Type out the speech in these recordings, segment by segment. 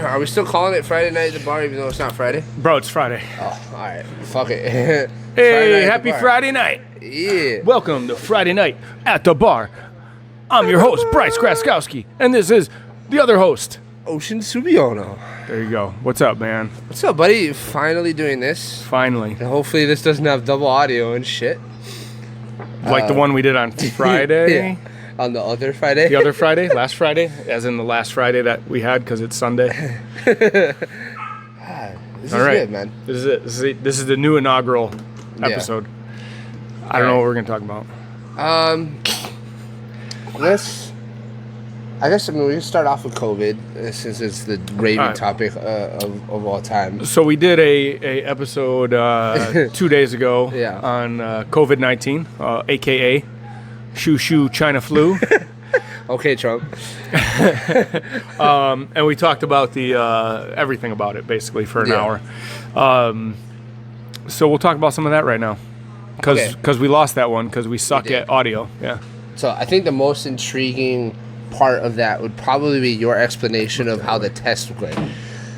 Are we still calling it Friday night at the bar even though it's not Friday? Bro, it's Friday. Oh, all right. Fuck it. Hey, happy Friday night. Yeah. Welcome to Friday night at the bar. I'm your host, Bryce Graskoski, and this is the other host, Ocean Subiono. There you go. What's up, man? What's up, buddy? Finally doing this. Finally. And hopefully this doesn't have double audio and shit. Like the one we did on Friday? Yeah. On the other Friday? The other Friday? Last Friday? As in the last Friday that we had because it's Sunday. This is All right. good, man. This is it. This is the new inaugural episode. I don't know what we're going to talk about. I guess we can start off with COVID since it's the raving topic of all time. So we did a episode 2 days ago on COVID-19, a.k.a. Shoo China flu. Okay, Trump. And we talked about the everything about it basically for an hour. So we'll talk about some of that right now because we lost that one because we suck at audio. Yeah. So I think the most intriguing part of that would probably be your explanation of how the test went.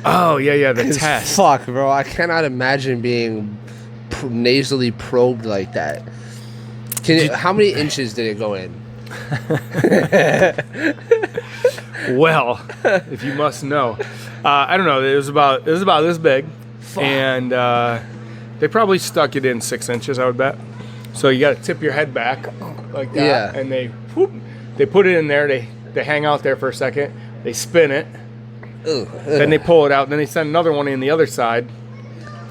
Oh yeah, the test. Fuck, bro, I cannot imagine being nasally probed like that. How many inches did it go in? Well, if you must know, I don't know. It was about this big, and they probably stuck it in 6 inches. I would bet. So you got to tip your head back like that, and they put it in there. They hang out there for a second. They spin it, then they pull it out. Then they send another one in the other side.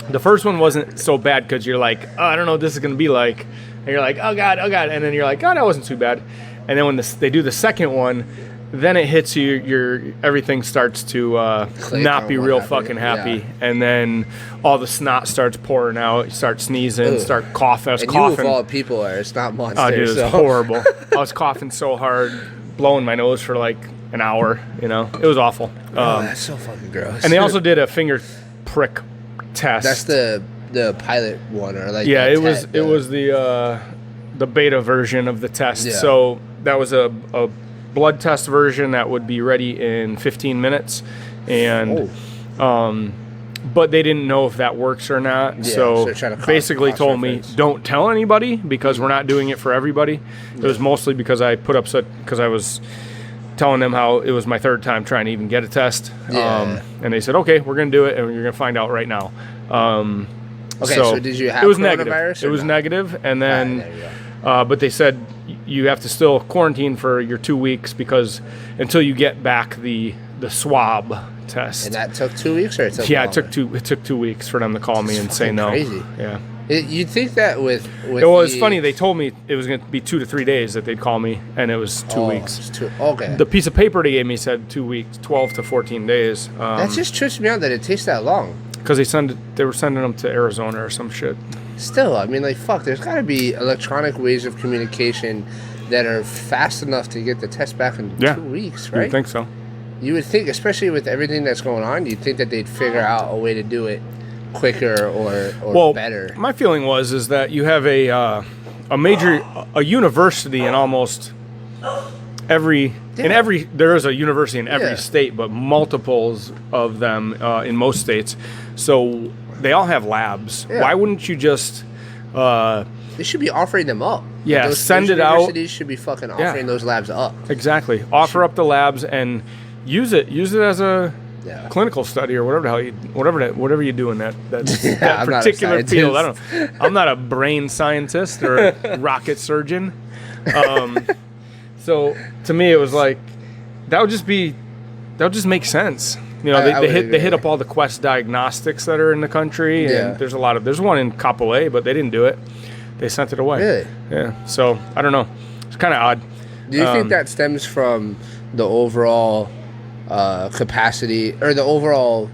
The first one wasn't so bad because you're like, oh, I don't know what this is gonna be like. And you're like, oh God. And then you're like, oh, that wasn't too bad. And then when they do the second one, then it hits you, everything starts to not be real fucking happy. Yeah. And then all the snot starts pouring out. You start sneezing, start coughing. I was coughing. You of all people are a snot monster. Oh, dude, it was horrible. I was coughing so hard, blowing my nose for like an hour, It was awful. That's so fucking gross. And they also did a finger prick test. That's the pilot one, or like it was the beta version of the test. Yeah. So that was a blood test version that would be ready in 15 minutes, and but they didn't know if that works or not. Yeah, so basically told me don't tell anybody because we're not doing it for everybody. It was mostly because I put up because I was telling them how it was my third time trying to even get a test. And they said, okay, we're going to do it, and you're going to find out right now. So did you have it was coronavirus? Negative. It was negative, and then, but they said you have to still quarantine for your 2 weeks because until you get back the swab test. And that took 2 weeks, or it took longer? It took 2 weeks for them to call me and say no. Crazy. Yeah. You'd think that with it was funny. They told me it was going to be 2 to 3 days that they'd call me, and it was 2 weeks. Okay. The piece of paper they gave me said 2 weeks, 12 to 14 days. That just trips me out that it takes that long. Because they were sending them to Arizona or some shit. Still, I mean, like, fuck, there's got to be electronic ways of communication that are fast enough to get the test back in 2 weeks, right? You would think so. You would think, especially with everything that's going on, you'd think that they'd figure out a way to do it quicker or better. My feeling is that you have a university in almost every... there is a university in every state, but multiples of them in most states. So they all have labs. Yeah. Why wouldn't you just... they should be offering them up. Yeah, send it out. Universities should be fucking offering those labs up. Exactly. Offer up the labs and use it. Use it as a clinical study or whatever you do in that particular field. I don't know. I'm not a brain scientist or a rocket surgeon. So to me, it was like that would just make sense. They hit up all the Quest diagnostics that are in the country, and there's one in Kapolei, but they didn't do it. They sent it away. Really? Yeah. So I don't know. It's kind of odd. Do you think that stems from the overall capacity or the overall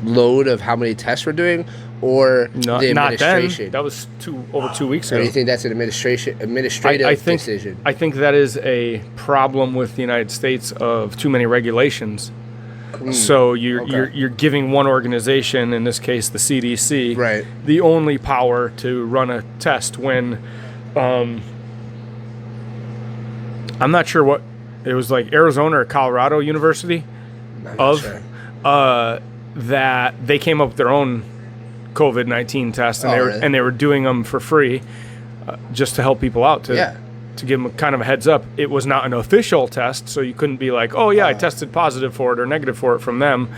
load of how many tests we're doing, or the administration? Not then. That was over 2 weeks ago. Or do you think that's an administrative decision? I think that is a problem with the United States of too many regulations. So you're giving one organization, in this case the CDC, the only power to run a test when I'm not sure what it was, like Arizona or Colorado University. that they came up with their own COVID-19 test, and they were doing them for free, just to help people out to give them kind of a heads up. It was not an official test, so you couldn't be like, oh yeah, I tested positive for it or negative for it from them,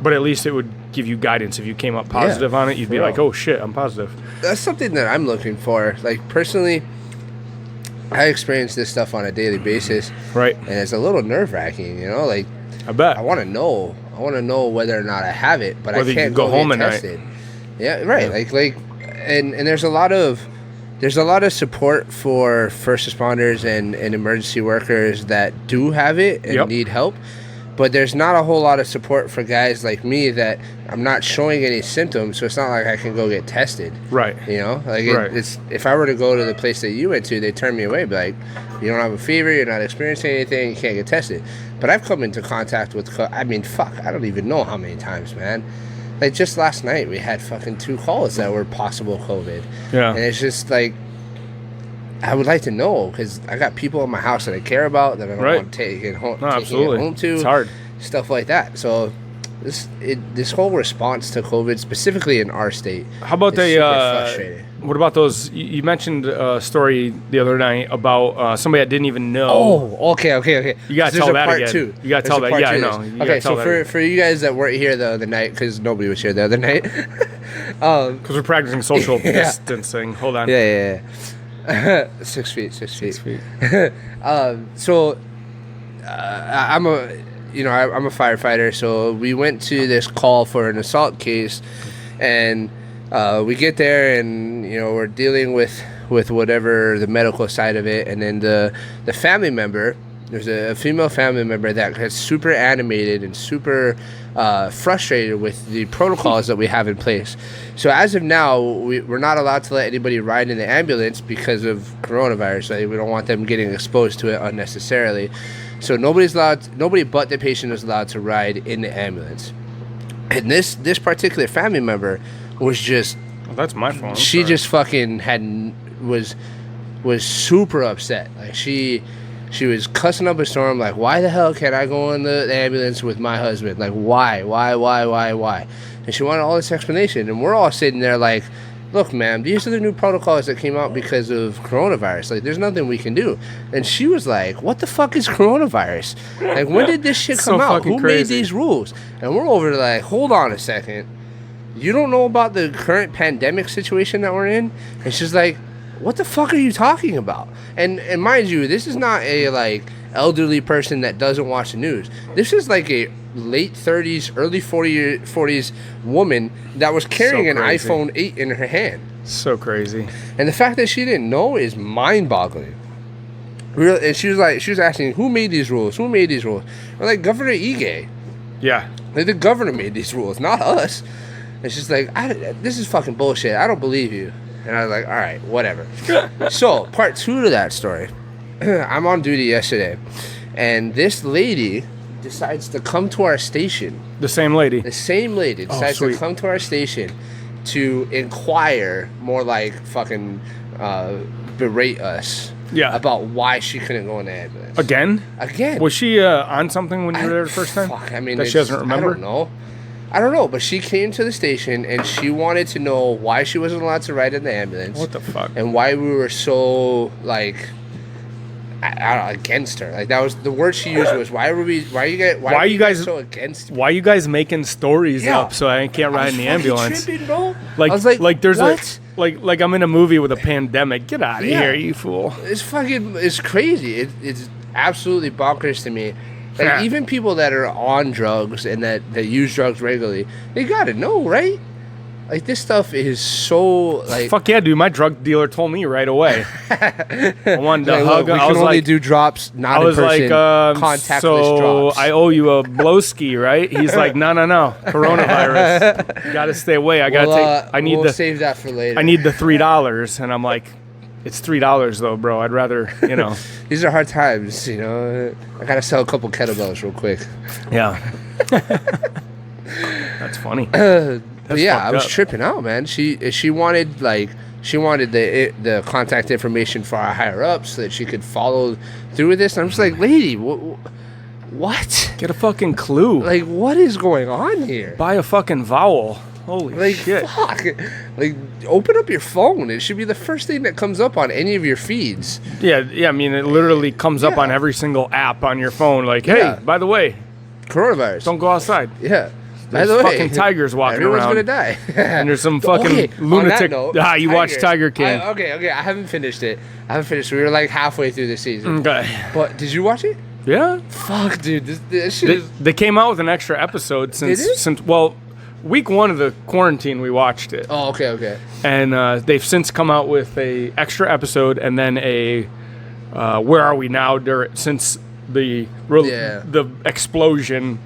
but at least it would give you guidance. If you came up positive on it, you'd be like, oh shit, I'm positive. That's something that I'm looking for. Like, personally, I experience this stuff on a daily basis, right? And it's a little nerve-wracking, you know. Like, I bet I want to know whether or not I have it, but whether I can't go home get at tested. night. Yeah, right. Yeah. And there's a lot of support for first responders and emergency workers that do have it and need help. But there's not a whole lot of support for guys like me that I'm not showing any symptoms, so it's not like I can go get tested. Right. You know? Like, it's if I were to go to the place that you went to, they'd turn me away, be like, you don't have a fever, you're not experiencing anything, you can't get tested. But I've come into contact with, I don't even know how many times, man. Like, just last night, we had fucking 2 calls that were possible COVID. Yeah. And it's just like, I would like to know, because I got people in my house that I care about that I don't want to take it home, home to. It's hard. Stuff like that. So this whole response to COVID, specifically in our state, how about frustrating. What about those? You mentioned a story the other night about somebody that didn't even know. Oh, okay. You got to tell that again. Two. You got to tell that. Yeah, I know. Okay, so for you guys that weren't here the other night, because nobody was here the other night. Because we're practicing social distancing. Hold on. Yeah. 6 feet. 6 feet. So I'm a firefighter, so we went to this call for an assault case, and we get there, and we're dealing with whatever the medical side of it, and then the family member, there's a female family member that gets super animated and super frustrated with the protocols that we have in place. So as of now, we're not allowed to let anybody ride in the ambulance because of coronavirus. Like, we don't want them getting exposed to it unnecessarily. So nobody but the patient is allowed to ride in the ambulance. And this particular family member was just... Well, that's my fault. She just fucking was super upset. Like, she was cussing up a storm, like, why the hell can't I go in the ambulance with my husband? Like, why? And she wanted all this explanation. And we're all sitting there like, look, ma'am, these are the new protocols that came out because of coronavirus. Like, there's nothing we can do. And she was like, what the fuck is coronavirus? Like, when did this shit come out? Who made these rules? And we're over like, hold on a second. You don't know about the current pandemic situation that we're in? And she's like, what the fuck are you talking about? And mind you, this is not a like elderly person that doesn't watch the news. This is like a late 30s, early 40s woman that was carrying an iPhone 8 in her hand. So crazy. And the fact that she didn't know is mind-boggling. And she was asking, who made these rules? We're like, Governor Ige. Yeah. Like, the governor made these rules, not us. And she's like, this is fucking bullshit. I don't believe you. And I was like, all right, whatever. So, part 2 to that story. I'm on duty yesterday, and this lady decides to come to our station. The same lady decides to come to our station to inquire, more like fucking berate us about why she couldn't go in the ambulance. Again? Was she on something when you were there the first time? Fuck, I mean, that she doesn't remember? I don't know, but she came to the station and she wanted to know why she wasn't allowed to ride in the ambulance. What the fuck? And why we were so, like, against her. Like, that was the word she used was, why are you guys so against me? Why are you guys making stories up so I can't ride in the ambulance? Tripping, bro. Like, I was like there's what? like I'm in a movie with a pandemic. Get out of here, you fool. It's crazy. It's absolutely bonkers to me. Like, even people that are on drugs and that use drugs regularly, they gotta know, right? Like, this stuff is so, like... Fuck yeah, dude. My drug dealer told me right away. I wanted to hug him. We can only do drops, not in person, contactless drops. I owe you a blowski, right? He's like, no. Coronavirus. You gotta stay away. We'll save that for later. I need the $3. And I'm like... It's $3 though, bro. I'd rather, These are hard times, I gotta sell a couple kettlebells real quick. Yeah. That's funny. I was tripping out, man. She wanted the contact information for our higher ups so that she could follow through with this. And I'm just like, lady, What? Get a fucking clue. Like, what is going on here? Buy a fucking vowel. Holy Like, shit. fuck. Like, open up your phone. It should be the first thing that comes up on any of your feeds. Yeah, I mean, it literally comes up on every single app on your phone. Like, hey, by the way, coronavirus. don't go outside. Yeah. There's By the way, fucking tigers walking everyone's around. gonna die. And there's some fucking Okay, on that lunatic. note, You watched Tiger King. Okay. I haven't finished it. We were like halfway through the season. Okay. But did you watch it? Yeah. Fuck, dude. This shit is... They came out with an extra episode Did it? since week 1 of the quarantine we watched it. Oh, okay. And they've since come out with a extra episode and then a where are we now since the explosion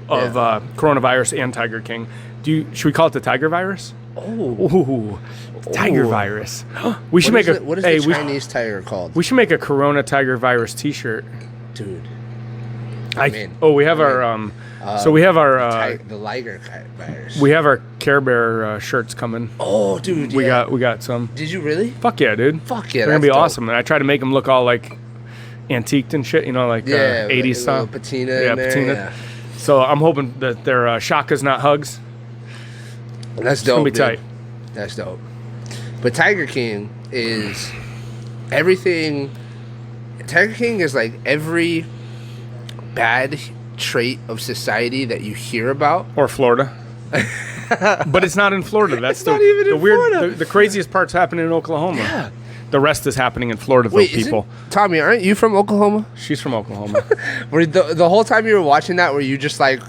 of coronavirus and Tiger King. Should we call it the Tiger virus? Oh. Tiger virus. We should make what is the Chinese tiger called? We should make a Corona Tiger virus t-shirt. Dude. We have our we have our the Liger virus. we have our Care Bear shirts coming. Oh, dude. We got some. Did you really? Fuck yeah, dude. Fuck yeah. They're gonna be awesome. And I try to make them look all like antiqued and shit, like 80s style. Patina. Yeah, patina. Yeah. So I'm hoping that they're shakas, not hugs. That's dope. It's gonna be tight. That's dope. But Tiger King is everything. Tiger King is like every bad trait of society that you hear about. Or Florida. But it's not in Florida. That's not even in weird. Florida. The craziest part's happening in Oklahoma. Yeah. The rest is happening in Florida, Wait, people. Tommy, aren't you from Oklahoma? She's from Oklahoma. Were the whole time you were watching that, were you just like,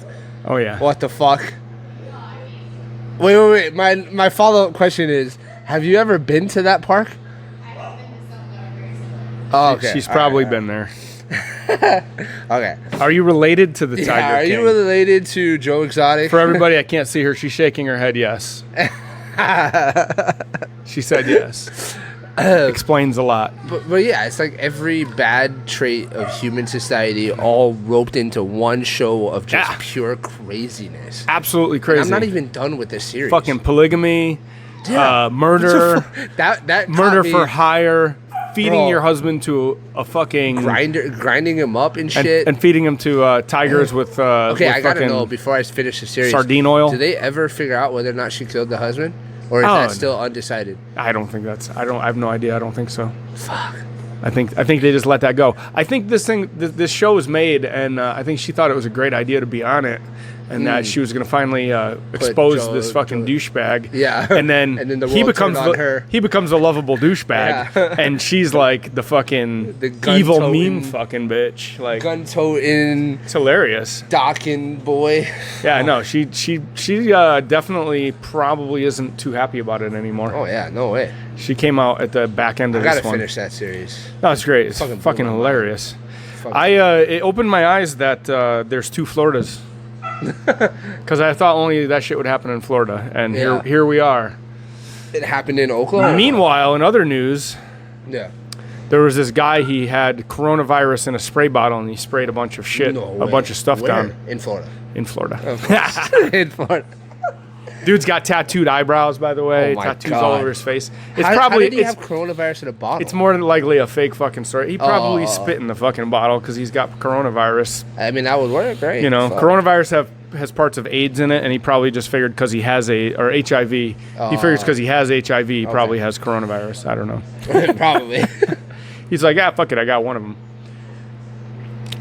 oh yeah, what the fuck? Wait. My follow-up question is, have you ever been to that park? Oh, okay. She's probably been there. Okay. Are you related to the Tiger King? Are you related to Joe Exotic? For everybody, I can't see her. She's shaking her head yes. She said yes. Explains a lot. But yeah, it's like every bad trait of human society all roped into one show of just pure craziness. Absolutely crazy. And I'm not even done with this series. Fucking polygamy, murder, that murder for hire, feeding your husband to a fucking grinding him up and shit, and feeding him to tigers with okay, I gotta know before I finish the series. Sardine oil. Do they ever figure out whether or not she killed the husband, or is that still undecided? I don't think that's. I have no idea. I don't think so. Fuck. I think they just let that go. I think this show was made, and I think she thought it was a great idea to be on it, and that she was going to finally expose this fucking douchebag. Yeah. And then the he world becomes turned on her. he becomes a lovable douchebag, and she's like the fucking evil mean fucking bitch. Like gun-toting. It's hilarious. Docking boy. Yeah, no, she definitely probably isn't too happy about it anymore. Oh yeah, no way. She came out at the back end of this one. I gotta finish that series. No, it's great. It's fucking hilarious. It opened my eyes that there's 2 Floridas. Because I thought only that shit would happen in Florida, and here we are. It happened in Oklahoma. Meanwhile, in other news, there was this guy. He had coronavirus in a spray bottle, and he sprayed a bunch of shit, bunch of stuff down in Florida. In Florida. In Florida. Dude's got tattooed eyebrows, by the way. Tattoos all over his face. How did he have coronavirus in a bottle? It's more than likely a fake fucking story. He probably spit in the fucking bottle because he's got coronavirus. I mean, that would work, right? Coronavirus has parts of AIDS in it, and he probably just figured because he has HIV. He figures because he has HIV, he probably has coronavirus. I don't know. Probably. He's like, fuck it, I got one of them.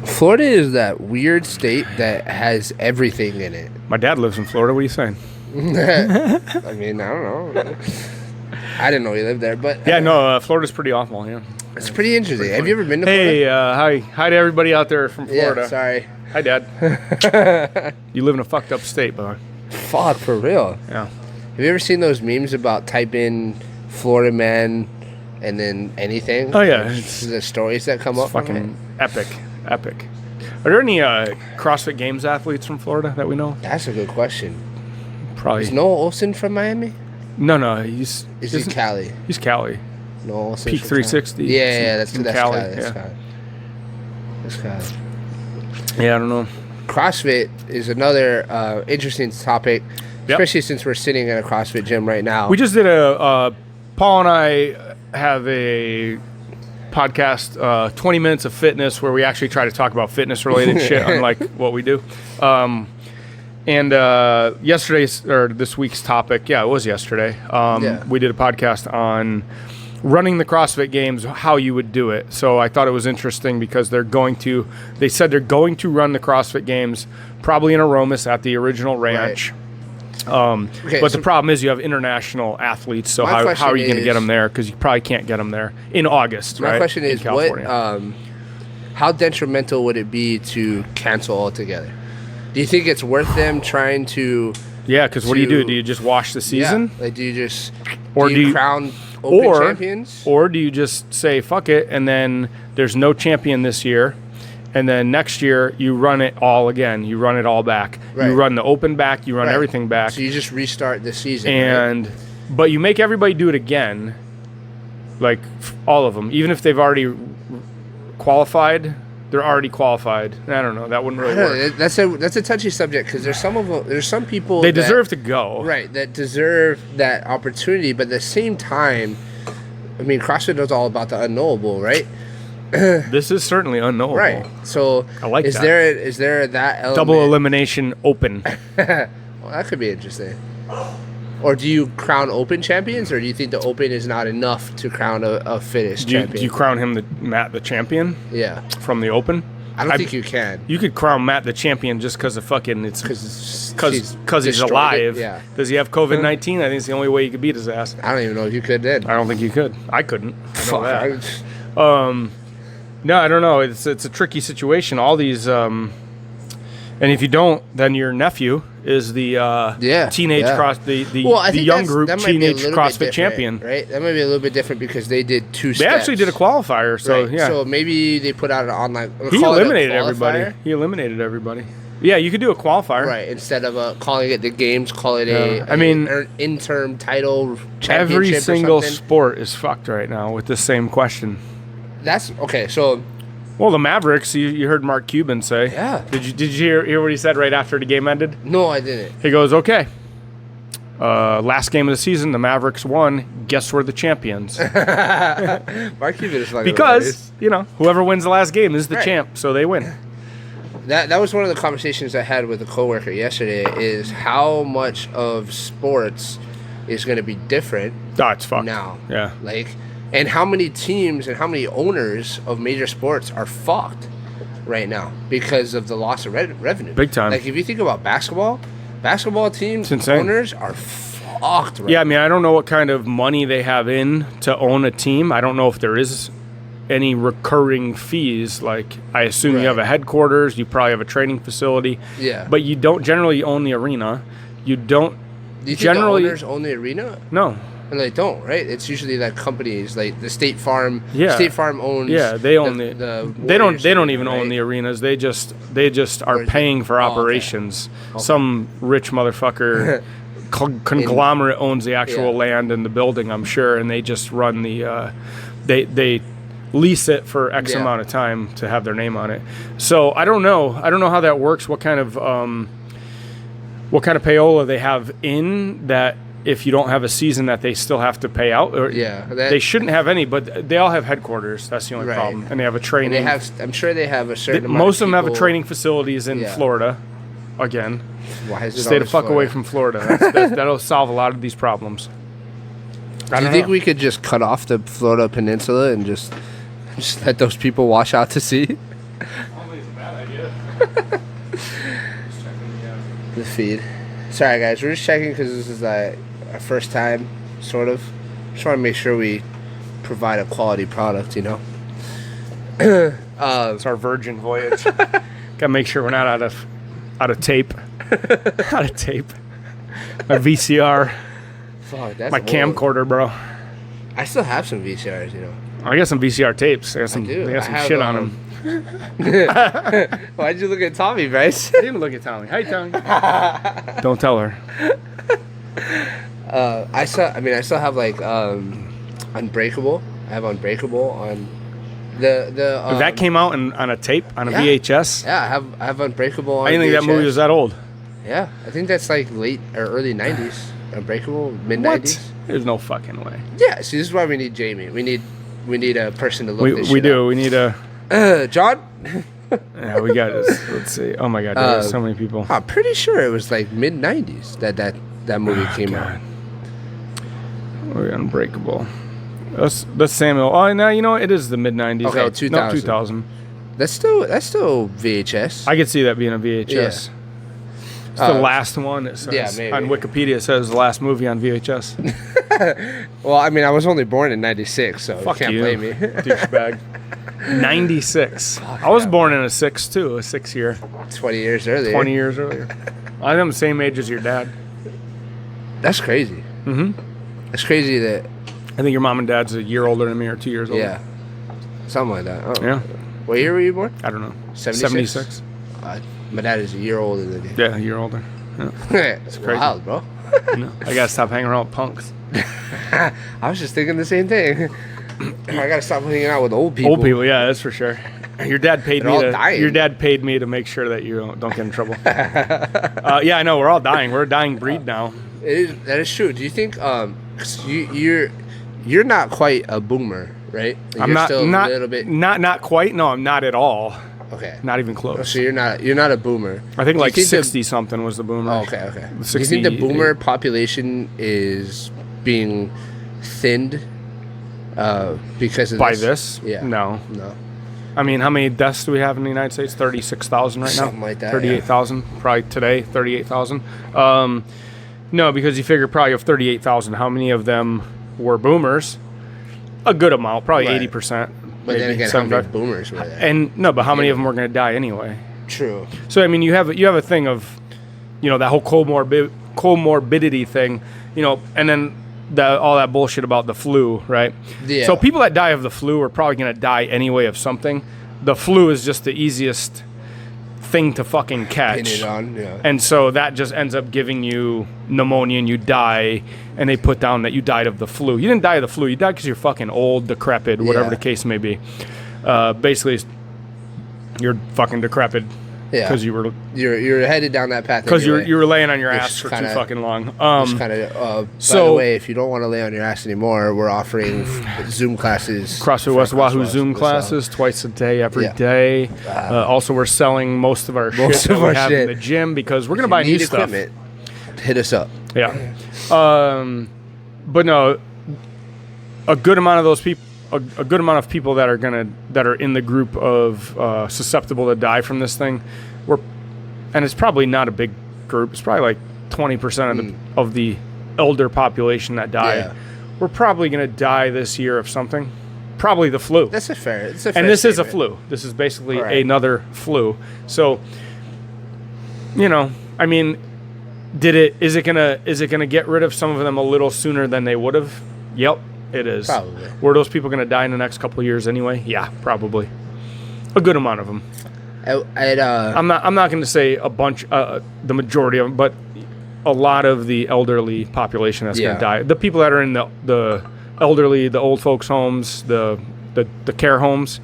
Florida is that weird state that has everything in it. My dad lives in Florida. What are you saying? I mean, I don't know. I didn't know he lived there, but Florida's pretty awful. Yeah, it's pretty interesting. Have you ever been to Florida? Hey, hi to everybody out there from Florida. Yeah, sorry. Hi, Dad. You live in a fucked up state, boy. Fuck, for real. Yeah. Have you ever seen those memes about type in Florida man and then anything? Oh yeah, the stories that come up. Fucking epic. Are there any CrossFit Games athletes from Florida that we know? That's a good question. Probably. Is Noah Olsen from Miami? No, he's Cali? He's Cali. Noah Olsen. Peak 360. Yeah, that's Cali. Cali. That's Cali. Yeah, I don't know. CrossFit is another interesting topic, especially since we're sitting in a CrossFit gym right now. We just did Paul and I have a podcast, 20 Minutes of Fitness, where we actually try to talk about fitness-related shit, unlike what we do. And this week's topic, it was yesterday. We did a podcast on running the CrossFit Games, how you would do it. So I thought it was interesting because they said they're going to run the CrossFit Games probably in Aromas at the original ranch. Right. But the problem is you have international athletes, so how are you going to get them there? Because you probably can't get them there in August, right? My question is, how detrimental would it be to cancel altogether? Do you think it's worth them trying to... Yeah, because what do you do? Do you just wash the season? Yeah, like do you crown open champions? Or do you just say, fuck it, and then there's no champion this year, and then next year you run it all again. You run it all back. Right. You run the open back. You run everything back. So you just restart the season. But you make everybody do it again, like all of them. Even if they've already qualified, they're already qualified. I don't know. That wouldn't really work. That's a touchy subject because there's some people they deserve to go. Right, that deserve that opportunity, but at the same time, I mean, CrossFit is all about the unknowable, right? This is certainly unknowable. Right. So I like that. Is there that element? Double elimination open. Well, that could be interesting. Or do you crown open champions, or do you think the open is not enough to crown a fitness champion? Do you crown him Matt the champion? Yeah. From the open? I don't think you can. You could crown Matt the champion just because of fucking because he's alive. Yeah. Does he have COVID-19? I think it's the only way you could beat his ass. I don't even know if you could then. I don't think you could. I couldn't. Fuck. No, I don't know. It's a tricky situation. All these and if you don't, then your nephew is the teenage the young group teenage CrossFit champion. Right? That might be a little bit different because they did two steps. They actually did a qualifier, so right. yeah. So maybe they put out an online. He eliminated everybody. Yeah, you could do a qualifier. Right, instead of calling it the games, call it an interim title championship. Every single sport is fucked right now with the same question. That's okay. So. Well, the Mavericks, you heard Mark Cuban say. Yeah. Did you hear what he said right after the game ended? No, I didn't. He goes, okay, last game of the season, the Mavericks won. Guess we're the champions. Mark Cuban is fucking because, whoever wins the last game is the champ, so they win. That was one of the conversations I had with a coworker yesterday is how much of sports is going to be different it's fucked. Now. Yeah. And how many teams and how many owners of major sports are fucked right now because of the loss of revenue. Big time. Like, if you think about basketball teams, owners are fucked right now. I mean, I don't know what kind of money they have in to own a team. I don't know if there is any recurring fees. Like, I assume you have a headquarters, you probably have a training facility. Yeah. But you don't generally own the arena. You don't Do you think the owners own the arena? No. And they don't, right? It's usually like companies, like the State Farm. Yeah. State Farm owns. Yeah, they own they don't even right? own the arenas. They just are paying for operations. Okay. Some rich motherfucker conglomerate owns the actual land and the building, I'm sure, and they just run the. They lease it for X amount of time to have their name on it. So I don't know how that works. What kind of payola they have in that. If you don't have a season that they still have to pay out, they shouldn't have any, but they all have headquarters. That's the only problem, and they have a training. And I'm sure they have a certain. Most of them have a training facilities in Florida. Again, why is it stay the fuck away from Florida. That'll solve a lot of these problems. Do you think we could just cut off the Florida Peninsula and just let those people wash out to sea? I don't think it's a bad idea. Just checking the feed. Sorry, guys. We're just checking because this is our first time, sort of. Just want to make sure we provide a quality product, It's our virgin voyage. Gotta make sure we're not out of tape. Out of tape. My VCR. Fuck, that's my camcorder, bro. I still have some VCRs, I got some VCR tapes. I got some shit on them. Why'd you look at Tommy, Bryce? I didn't look at Tommy. Hi, Tommy. Don't tell her. I still have Unbreakable. I have Unbreakable on the that came out on a tape on a VHS. Yeah, I have Unbreakable on I didn't think VHS. that movie was that old. Yeah, I think that's like late or early 90s. Unbreakable, mid 90s. There's no fucking way. Yeah, see, this is why we need Jamie. We need We need a person to look this We shit do. up. We need a. John? Yeah, we got this. Let's see. Oh my God, there's so many people. I'm pretty sure it was like mid '90s that movie came out. We're Unbreakable. That's Samuel. Oh, no, you know what? It is the mid '90s. Okay, 2000. No, 2000. That's still VHS. I could see that being a VHS. Yeah. It's the last one. It says. Yeah, maybe. On Wikipedia, it says the last movie on VHS. Well, I mean, I was only born in '96, so Fuck you can't you, blame me. douchebag. 96. I was born in a 6 too, a 6 year. 20 years earlier. 20 years earlier. I'm the same age as your dad. That's crazy. Mm-hmm. It's crazy that. I think your mom and dad's a year older than me, or 2 years older. Yeah. Something like that. Oh. Yeah. What year were you born? I don't know. 76? 76. My dad is a year older than you. Yeah, a year older. Yeah. It's crazy. wild, bro. No, I gotta stop hanging around with punks. I was just thinking the same thing. I gotta stop hanging out with old people. Old people, yeah, that's for sure. Your dad paid They're me all to. dying. Your dad paid me to make sure that you don't get in trouble. Yeah, I know. We're all dying. We're a dying breed now. That is true. Do you think 'cause you're not quite a boomer, right? I'm you're not. still Not a little bit. Not quite. No, I'm not at all. Okay. Not even close. So you're not a boomer. I think Do you like think 60 something was the boomer. Oh, okay. Do you 60, think the boomer population is being thinned because of by this? Yeah. No. No. I mean, how many deaths do we have in the United States? 36,000 right now? Something like that, 38,000. Probably today, 38,000. No, because you figure probably of 38,000, how many of them were boomers? A good amount, probably Right. 80%. But then maybe again, how many 75. boomers were there? And no, but how many of them were going to die anyway? True. So I mean, you have a thing of, that whole comorbidity thing, and then all that bullshit about the flu, right? Yeah. So people that die of the flu are probably going to die anyway of something. The flu is just the easiest thing to fucking catch. Pin it on, yeah. And so that just ends up giving you pneumonia and you die, and they put down that you died of the flu. You didn't die of the flu. You died because you're fucking old, decrepit, whatever Yeah. the case may be. Basically, you're fucking decrepit Yeah. because you're headed down that path. because anyway. you were laying on your Which ass for kinda- too fucking long. By the so- way, if you don't want to lay on your ass anymore, we're offering Zoom classes. CrossFit for West Wahoo West Zoom West. classes twice a day, every Yeah. day. Also, we're selling most of our shit Most that of we our have shit. in the gym because we're gonna If buy you new need stuff. equipment, hit us up. Yeah. But no, a good amount of those people, a good amount of people that are in the group of susceptible to die from this thing, and it's probably not a big group. It's probably like 20% of the elder population that died. Yeah. We're probably gonna die this year of something, probably the flu. That's a fair. And this is a flu. This is basically Right. another flu. So, I mean, is it gonna get rid of some of them a little sooner than they would have? Yep, it is. Probably. Were those people gonna die in the next couple of years anyway? Yeah, probably. A good amount of them. I'm not gonna say a bunch, the majority of them, but a lot of the elderly population that's Yeah. gonna die. The people that are in the elderly, the old folks' homes, the care homes.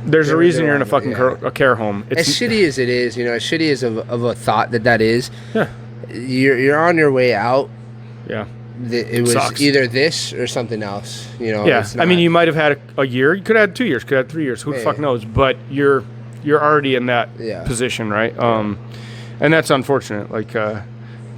There's a reason you're in a fucking a care home. As shitty as it is, as shitty as of a thought that is. Yeah. You're on your way out. Yeah. It was Sucks. either this or something else. Yeah. It's I mean, not- you might have had a year. You could have had 2 years. Could have had 3 years. Who the fuck knows? But you're already in that Yeah. position, right? And that's unfortunate. Like, that's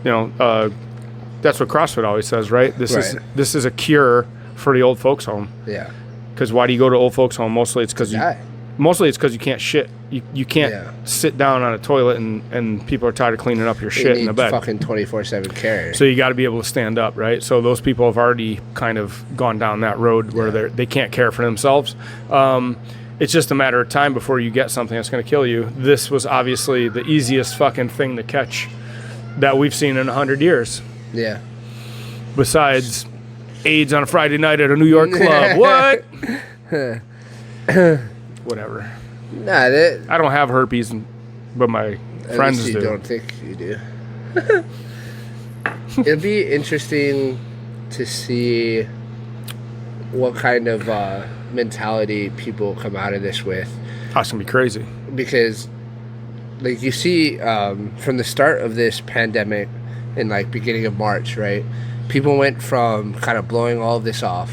what CrossFit always says, right? This is a cure for the old folks home. Yeah. Because why do you go to old folks home? Mostly it's because Die. you can't shit. You can't sit down on a toilet and people are tired of cleaning up your shit in the bed. Fucking 24/7 care. So you got to be able to stand up, right? So those people have already kind of gone down that road where they can't care for themselves. It's just a matter of time before you get something that's going to kill you. This was obviously the easiest fucking thing to catch that we've seen in 100 years. Yeah. Besides AIDS on a Friday night at a New York club. What? Whatever. Nah, I don't have herpes, but my friends at least you do. don't think you do. It'd be interesting to see what kind of mentality people come out of this with, That's gonna be crazy. because like you see from the start of this pandemic in like beginning of March, right? People went from kind of blowing all of this off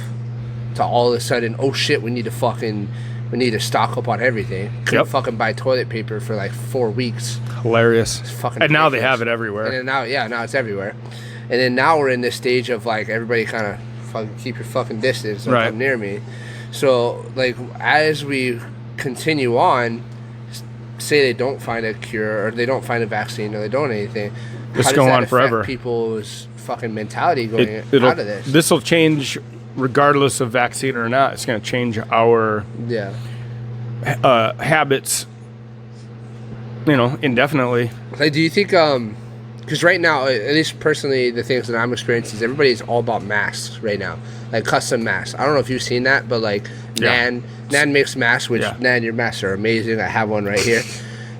to all of a sudden, oh shit, we need to stock up on everything. Couldn't fucking buy toilet paper for like 4 weeks. Hilarious. It's fucking and now ridiculous. they have it everywhere. And then now it's everywhere. And then now we're in this stage of like everybody kind of fucking keep your fucking distance, don't come near me. So like as we continue on, say they don't find a cure or they don't find a vaccine or they don't anything, It's going on forever. People's fucking mentality going out of this. This will change regardless of vaccine or not. It's going to change our habits, indefinitely. Like, do you think because right now, at least personally, the things that I'm experiencing is everybody's all about masks right now, like custom masks. I don't know if you've seen that, but like Nan makes masks, which Nan, your masks are amazing. I have one right here.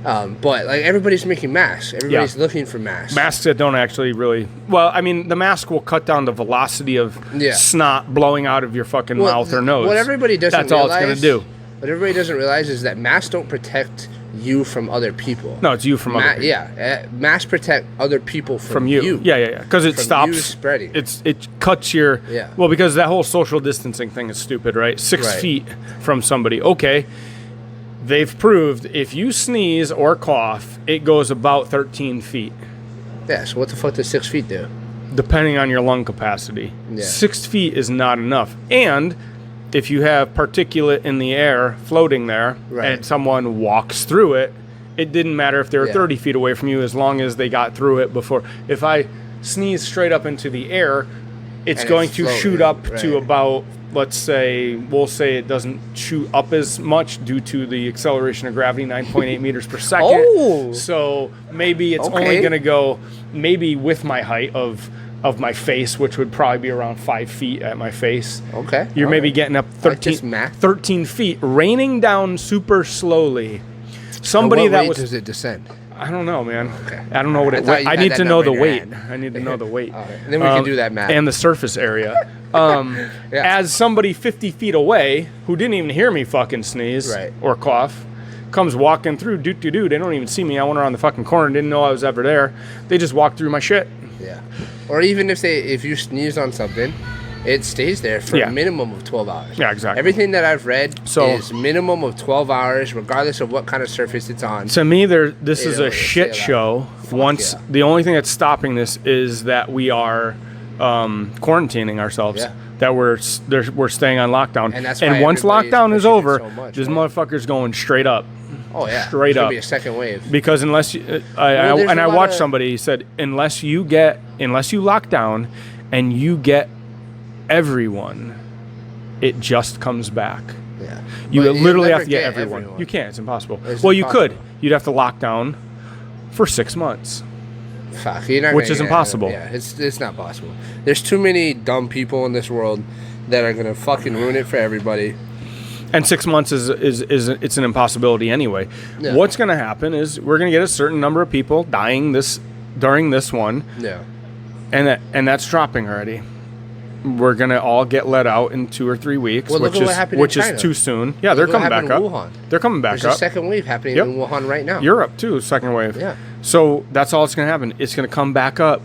But like everybody's making masks. Everybody's looking for masks. Masks that don't actually really. Well, I mean, the mask will cut down the velocity of snot blowing out of your fucking mouth or nose. What everybody doesn't That's all it's going to do. What everybody doesn't realize is that masks don't protect you from other people. No, it's you from other people. Yeah, masks protect other people from you. Yeah. Because it stops you spreading. It cuts your. Yeah. Well, because that whole social distancing thing is stupid, right? 6 feet from somebody. Okay. They've proved if you sneeze or cough, it goes about 13 feet. Yeah, so what the fuck does 6 feet do? Depending on your lung capacity. Yeah. 6 feet is not enough. And if you have particulate in the air floating there and someone walks through it, it didn't matter if they were 30 feet away from you as long as they got through it before. If I sneeze straight up into the air, it's going to shoot up to about... We'll say it doesn't shoot up as much due to the acceleration of gravity, 9.8 meters per second. Oh. So maybe it's only going to go maybe with my height of my face, which would probably be around 5 feet at my face. Okay. You're maybe getting up 13 feet, raining down super slowly. Somebody at what that rate was does it descend? I don't know, man. Okay. I don't know what it. I need to know the weight. I need to know the weight. And then we can do that math. And the surface area. As somebody 50 feet away who didn't even hear me fucking sneeze or cough comes walking through, they don't even see me. I went around the fucking corner, didn't know I was ever there. They just walked through my shit. Yeah. Or even if you sneeze on something, it stays there for a minimum of 12 hours. Yeah, exactly. Everything that I've read is minimum of 12 hours, regardless of what kind of surface it's on. To me, this is a shit show. The only thing that's stopping this is that we are quarantining ourselves. Yeah. That we're staying on lockdown. And that's and once lockdown is over, this right? motherfucker's going straight up. Oh yeah, straight up. Be a second wave. Because unless you, I watched somebody, he said unless you lock down, and you get everyone, it just comes back. Yeah. You literally have to get everyone. You can't. It's impossible. You could. You'd have to lock down for 6 months. Fuck, which is impossible. Yeah, it's not possible. There's too many dumb people in this world that are gonna fucking ruin it for everybody. And 6 months is it's an impossibility anyway. Yeah. What's gonna happen is we're gonna get a certain number of people dying during this one. Yeah. And that's dropping already. We're gonna all get let out in 2 or 3 weeks, which is too soon. Yeah, they're coming back up. Wuhan. They're coming back up. There's a second wave happening in Wuhan right now. Europe too, second wave. Yeah. So that's all that's gonna happen. It's gonna come back up.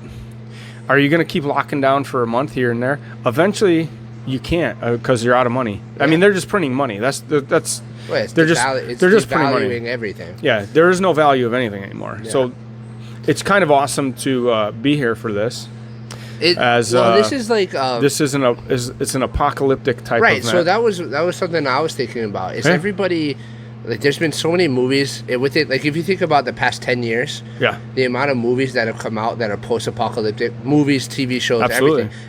Are you gonna keep locking down for a month here and there? Eventually, you can't because you're out of money. Yeah. I mean, they're just printing money. They're just printing money. Everything. Yeah, there is no value of anything anymore. Yeah. So it's kind of awesome to be here for this. This is like it's an apocalyptic type right. Of So that was something I was thinking about. Is everybody like? There's been so many movies with it. Like if you think about the past 10 years, the amount of movies that have come out that are post-apocalyptic movies, TV shows,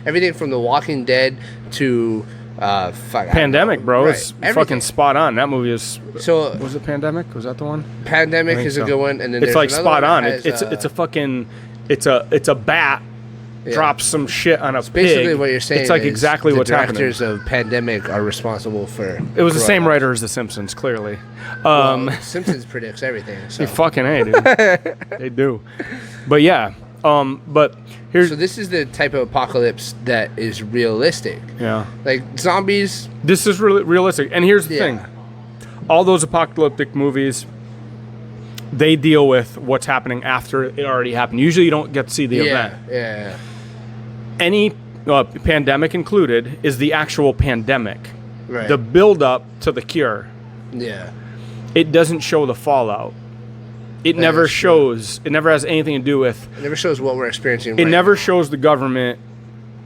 everything from The Walking Dead to Pandemic, bro. Right. It's fucking spot on. That movie is. So was it Pandemic? Was that the one? Pandemic is a good one, and then it's like spot on. It's a fucking it's a bat. Drops some shit on a pig. Basically, what you're saying. It's like exactly what's happening. The directors of Pandemic are responsible for. It was the same writer as The Simpsons, clearly. Simpsons predicts everything. So. They fucking A, dude. They do. But yeah. But here's. So this is the type of apocalypse that is realistic. Yeah. Like zombies. This is really realistic, and here's the thing. All those apocalyptic movies. They deal with what's happening after it already happened. Usually, you don't get to see the event. Yeah. pandemic included, is the actual pandemic. Right. The build-up to the cure. Yeah. It doesn't show the fallout. It That never is true. shows. It never has anything to do with. It never shows what we're experiencing. It right never now. shows the government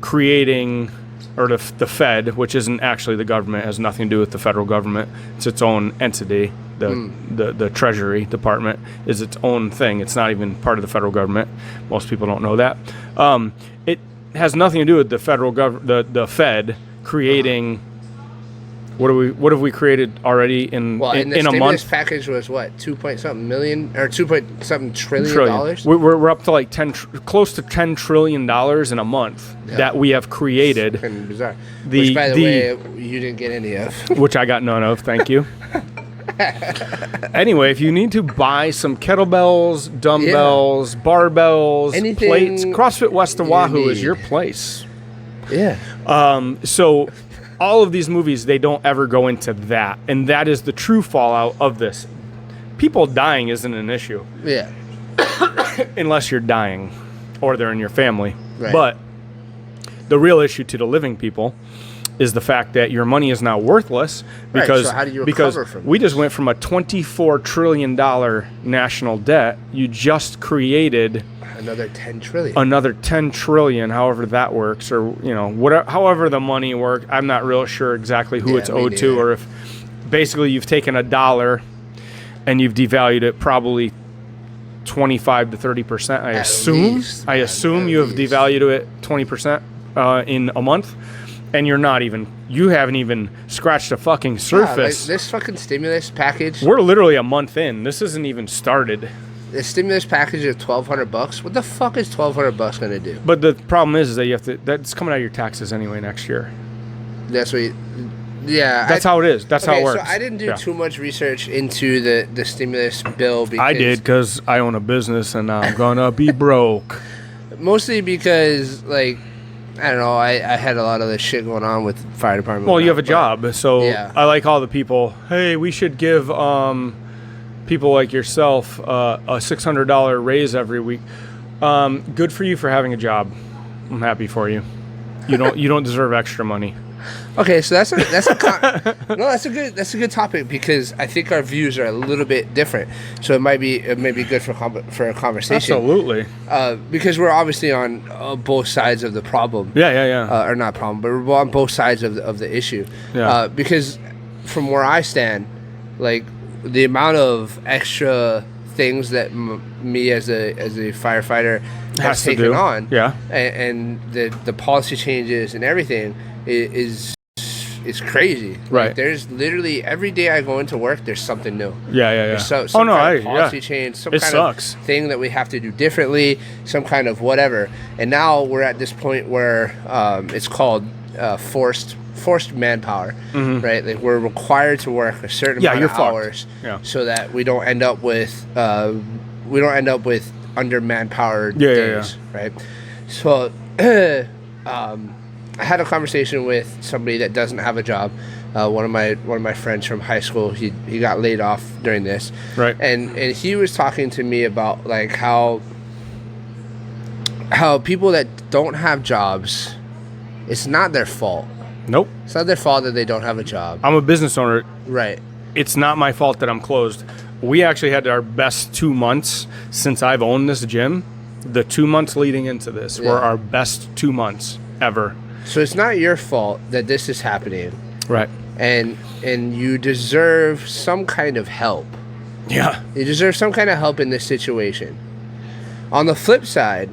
creating, or the Fed, which isn't actually the government, has nothing to do with the federal government. It's its own entity. The Treasury Department is its own thing. It's not even part of the federal government. Most people don't know that. It has nothing to do with the federal the Fed creating. What have we created already in Well, and the in a stimulus month? package was what, 2-point-something million or 2-point-something trillion dollars? We're up to like close to $10 trillion in a month that we have created. Fucking bizarre. The- Which, by the the- way, you didn't get any of. Which I got none of, thank you. Anyway, if you need to buy some kettlebells, dumbbells, barbells, Anything plates, CrossFit West you Oahu is need. your place. Yeah. So all of these movies, they don't ever go into that. And that is the true fallout of this. People dying isn't an issue Yeah. unless you're dying or they're in your family. Right. But the real issue to the living people is the fact that your money is now worthless because, so how do you because recover from we this? just went from a $24 trillion national debt. You just created Another 10 trillion. another 10 trillion, however that works, or whatever, however the money works. I'm not real sure exactly who Yeah, it's me owed to, neither. or if basically you've taken $1 and you've devalued it probably 25 to 30%. I At assume. least, I man, assume at you have least. devalued it 20% in a month, and you haven't even scratched the fucking Yeah, surface. like this fucking stimulus package. We're literally a month in. This isn't even started. The stimulus package of $1,200. What the fuck is $1,200 gonna do? But the problem is that you have to. That's coming out of your taxes anyway next year. That's what. Yeah. That's how it is. That's how it works. So I didn't do Yeah. too much research into the stimulus bill. Because, I did because I own a business and I'm gonna be broke. Mostly because, like, I don't know. I had a lot of this shit going on with the fire department. Well, you have a but- job, so Yeah. I like all the people. Hey, we should give people like yourself a $600 raise every week. Good for you for having a job. I'm happy for you. You don't deserve extra money. Okay, so that's a good topic because I think our views are a little bit different. So it might be good for a conversation. Absolutely. Because we're obviously on both sides of the problem. Yeah. Or not problem, but we're on both sides of the issue. Yeah. Because from where I stand, like the amount of extra things that me as a firefighter has Has to taken do. on, Yeah. and the policy changes and everything is crazy. Right. Like, there's literally every day I go into work, there's something new. Yeah. There's some kind of policy yeah. change, some It kind sucks. of thing that we have to do differently, some kind of whatever. And now we're at this point where it's called forced manpower, right? Like we're required to work a certain Mm-hmm. Yeah, amount you're of fucked. hours, Yeah. so that we don't end up with under manpowered Yeah, days, right? So I had a conversation with somebody that doesn't have a job. One of my friends from high school, he got laid off during this, Right. and he was talking to me about like how people that don't have jobs, it's not their fault. Nope. It's not their fault that they don't have a job. I'm a business owner. Right. It's not my fault that I'm closed. We actually had our best 2 months since I've owned this gym. The 2 months leading into this were Yeah. our best 2 months ever. So it's not your fault that this is happening, Right. and you deserve some kind of help. Yeah. You deserve some kind of help in this situation. On the flip side,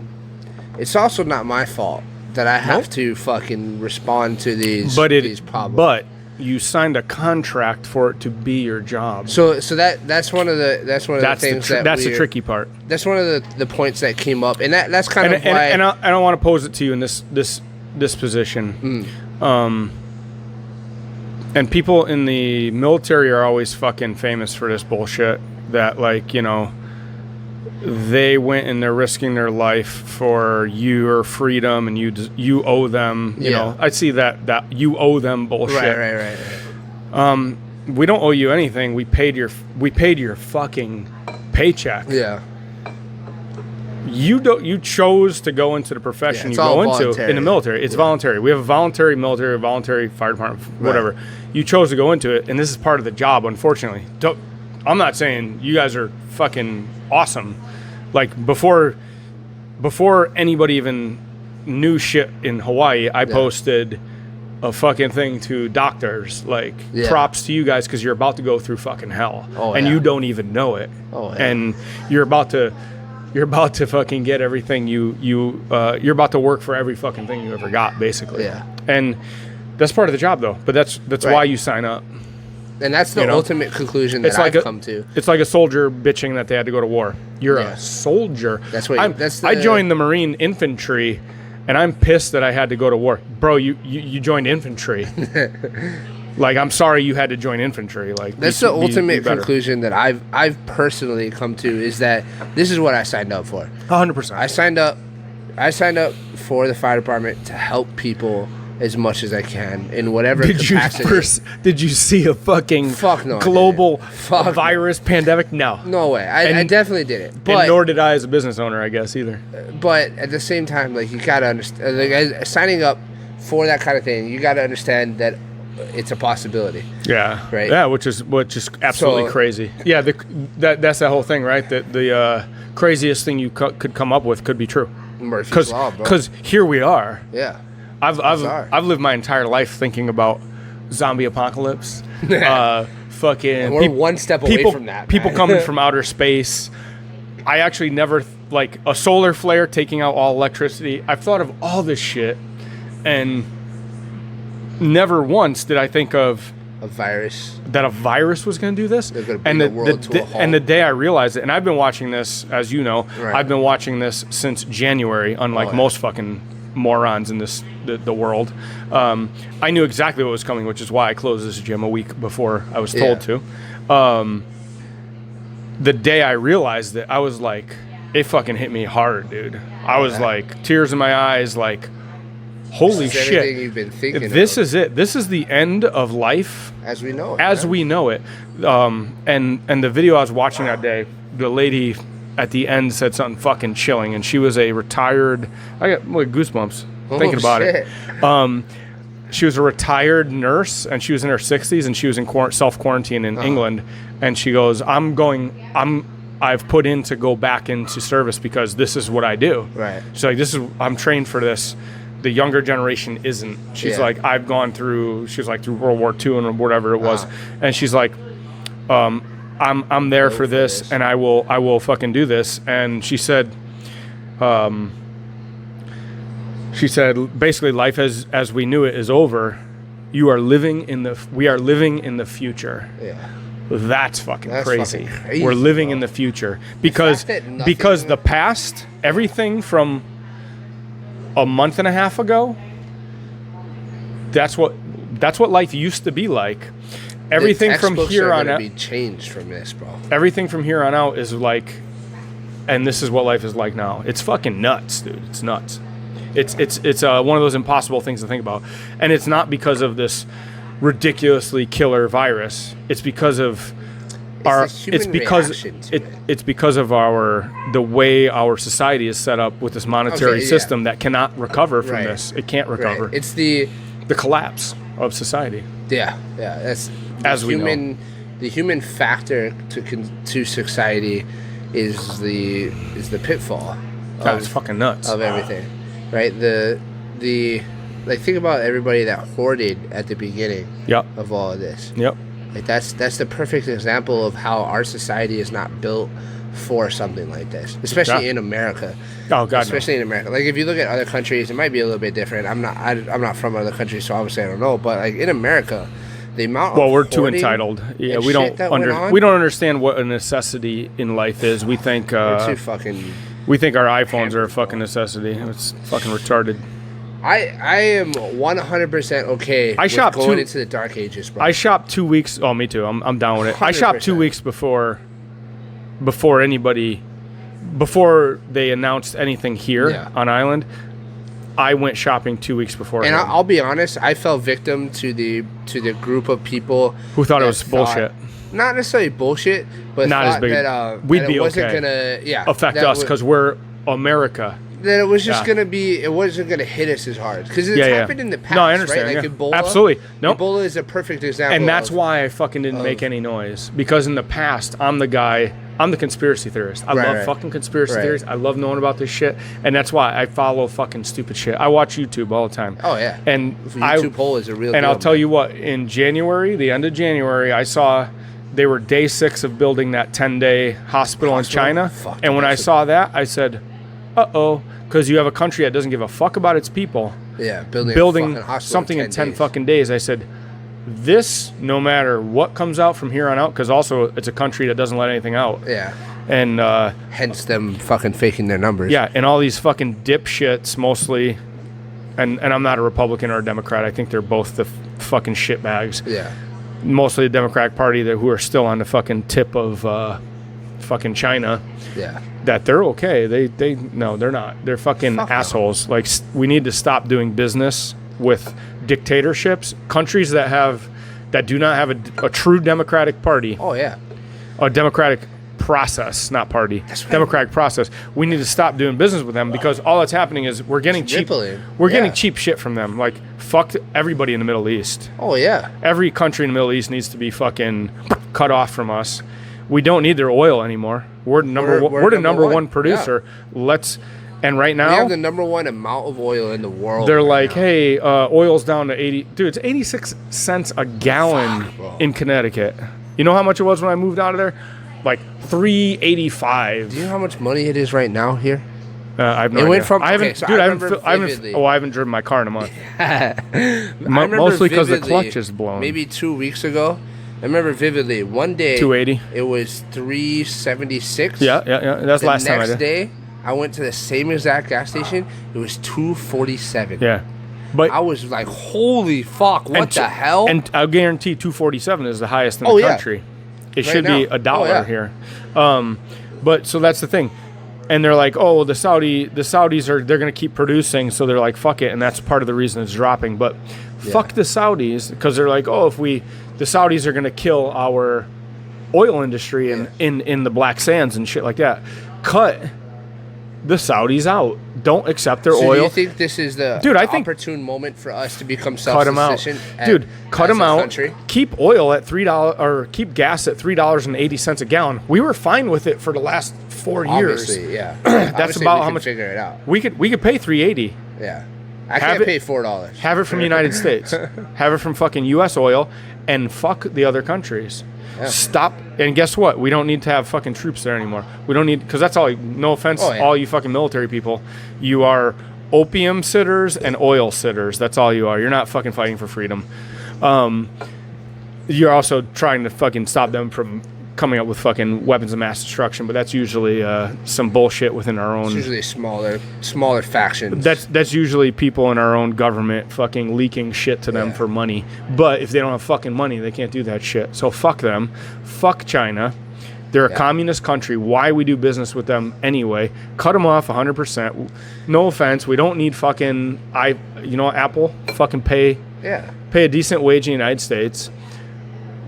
it's also not my fault that I have Nope. to fucking respond to these problems. But you signed a contract for it to be your job. So that's one of the things That's the tricky part. That's one of the points that came up, and that's kind And, of why. and I don't want to pose it to you in this position. And people in the military are always fucking famous for this bullshit. That they went and they're risking their life for your freedom, and you owe them. You know, I see that you owe them bullshit. Right. We don't owe you anything. We paid your fucking paycheck. Yeah. You chose to go into the profession you go into in the military. It's voluntary. We have a voluntary military, a voluntary fire department, whatever. Right. You chose to go into it, and this is part of the job, unfortunately. I'm not saying you guys are fucking awesome. Like, before anybody even knew shit in Hawaii, I posted a fucking thing to doctors, like, props to you guys, because you're about to go through fucking hell. And you don't even know it. And you're about to fucking get everything you're about to work for every fucking thing you ever got, basically. And that's part of the job, though. But that's why you sign up. And that's the ultimate conclusion that I've come to. It's like a soldier bitching that they had to go to war. You're a soldier. That's what I joined the Marine infantry, and I'm pissed that I had to go to war. Bro, you joined infantry. Like, I'm sorry you had to join infantry. Like, that's the ultimate conclusion that I've personally come to, is that this is what I signed up for. 100%. I signed up for the fire department to help people as much as I can in whatever capacity. Did you see a fucking global virus pandemic? No. No way. I definitely did it. But, and nor did I as a business owner, I guess, either. But at the same time, like, you gotta understand, like, signing up for that kind of thing, you gotta understand that it's a possibility. Yeah. Right. Yeah, which is absolutely crazy. Yeah, that's that whole thing, right? That the craziest thing you could come up with could be true. Murphy's Law, bro. Because here we are. Yeah. I've lived my entire life thinking about zombie apocalypse. Fucking. And we're one step away from that. People coming from outer space. I actually never, like, a solar flare taking out all electricity. I've thought of all this shit, and never once did I think of a virus was going to do this. And the day I realized it, and I've been watching this, as you know, I've been watching this since January, unlike most fucking morons in the world. I knew exactly what was coming, which is why I closed this gym a week before I was told to. The day I realized it, I was like, it fucking hit me hard, dude. I was like, tears in my eyes, like, holy shit. You've been thinking this is it. This is the end of life as we know it. We know it. And the video I was watching that day, the lady at the end said something fucking chilling, and she was a retired. I got goosebumps thinking about it. She was a retired nurse, and she was in her 60s, and she was in self-quarantine in England. And she goes, I've put in to go back into service because this is what I do. Right. She's like, I'm trained for this. The younger generation isn't. She's like, I've gone through. She's like through World War II and whatever it was, and she's like, I'm there for this, and I will fucking do this. And she said, basically, life as we knew it is over. We are living in the future. Yeah. That's fucking crazy. We're living in the future because the past, everything from a month and a half ago, that's what life used to be like. Everything from here on out be changed from this, bro. Everything from here on out is like, and this is what life is like now. It's fucking nuts, dude. It's nuts. It's one of those impossible things to think about, and it's not because of this ridiculously killer virus. It's because of it's because of the way our society is set up with this monetary system that cannot recover from this. It can't recover. Right. It's the collapse of society. Yeah. That's as we know. The human factor to society is the pitfall. That's fucking nuts of everything, right? The like, think about everybody that hoarded at the beginning of all of this. Yep. Like, that's the perfect example of how our society is not built for something like this, especially in America. Oh God, especially in America. Like, if you look at other countries, it might be a little bit different. I'm not from other countries, so obviously I don't know. But like, in America, the amount of we're too entitled. Yeah, we don't understand what a necessity in life is. We think we're too fucking. We think our iPhones are a fucking necessity. It's fucking retarded. I am 100% okay with going into the dark ages, bro. I shopped 2 weeks. Oh, me too. I'm down with it. 100%. I shopped 2 weeks before they announced anything here on Island. I went shopping 2 weeks before. And I'll be honest, I fell victim to the group of people who thought it was bullshit. Not necessarily bullshit, but not as big. That we'd be it wasn't okay. Gonna affect us because we're America. Then it was just gonna be. It wasn't gonna hit us as hard because it's happened in the past. No, I understand. Right? Like Ebola. Absolutely. No. Ebola is a perfect example. And that's why I fucking didn't make any noise, because in the past I'm the conspiracy theorist. I love fucking conspiracy theories. I love knowing about this shit, and that's why I follow fucking stupid shit. I watch YouTube all the time. Oh yeah. And YouTube poll is a real. And I'll tell you what, in January, the end of January, I saw they were day 6 of building that 10-day hospital in China, and when I saw that, I said, "Uh-oh." Because you have a country that doesn't give a fuck about its people. Yeah, building something in 10 fucking days. I said, this, no matter what comes out from here on out, because also it's a country that doesn't let anything out. Yeah. And hence them fucking faking their numbers. Yeah, and all these fucking dipshits mostly, and I'm not a Republican or a Democrat. I think they're both the fucking shitbags. Yeah. Mostly the Democratic Party who are still on the fucking tip of fucking China. Yeah. That they're okay. No, they're not. They're fucking assholes. No. Like, we need to stop doing business with dictatorships, countries that do not have a true democratic party. Oh yeah. A democratic process, not party. That's right. Democratic process. We need to stop doing business with them, because all that's happening is we're getting cheap. We're getting cheap shit from them. Like, fuck everybody in the Middle East. Oh yeah. Every country in the Middle East needs to be fucking cut off from us. We don't need their oil anymore. We're the number one producer. Yeah. And right now, we have the number one amount of oil in the world. They're like, hey, oil's down to 80. Dude, it's 86 cents a gallon in Connecticut. You know how much it was when I moved out of there? Like $3.85. Do you know how much money it is right now here? I have no idea. Went from, I haven't driven my car in a month. Mostly because the clutch is blown. Maybe 2 weeks ago, I remember vividly. One day, 280. It was 376. Yeah. That's last time I did. The next day, I went to the same exact gas station. It was 247. Yeah, but I was like, "Holy fuck! What the hell?" And I'll guarantee 247 is the highest in the country. It should be $1 here. But so that's the thing. And they're like, "Oh, the Saudis they're going to keep producing," so they're like, "Fuck it," and that's part of the reason it's dropping. But fuck the Saudis, because they're like, "Oh, the Saudis are going to kill our oil industry in the black sands and shit like that." Cut the Saudis out. Don't accept their oil. Do you think this is the opportune moment for us to become self-sufficient? Cut them out. Country? Keep oil at $3 or keep gas at $3.80 a gallon. We were fine with it for the last 4 years. Obviously, yeah. That's about how much. Figure it out. We could pay $3.80. Yeah. I can't pay $4. Have it from the United States. Have it from fucking U.S. oil, and fuck the other countries. Yeah. Stop. And guess what? We don't need to have fucking troops there anymore. We don't need, because that's all. No offense, all you fucking military people. You are opium sitters and oil sitters. That's all you are. You're not fucking fighting for freedom. You're also trying to fucking stop them from coming up with fucking weapons of mass destruction, but that's usually some bullshit within our own. It's usually smaller factions. That's usually people in our own government fucking leaking shit to them for money. But if they don't have fucking money, they can't do that shit. So fuck them. Fuck China. They're a communist country. Why we do business with them anyway? Cut them off 100%. No offense. We don't need fucking Apple fucking pay a decent wage in the United States.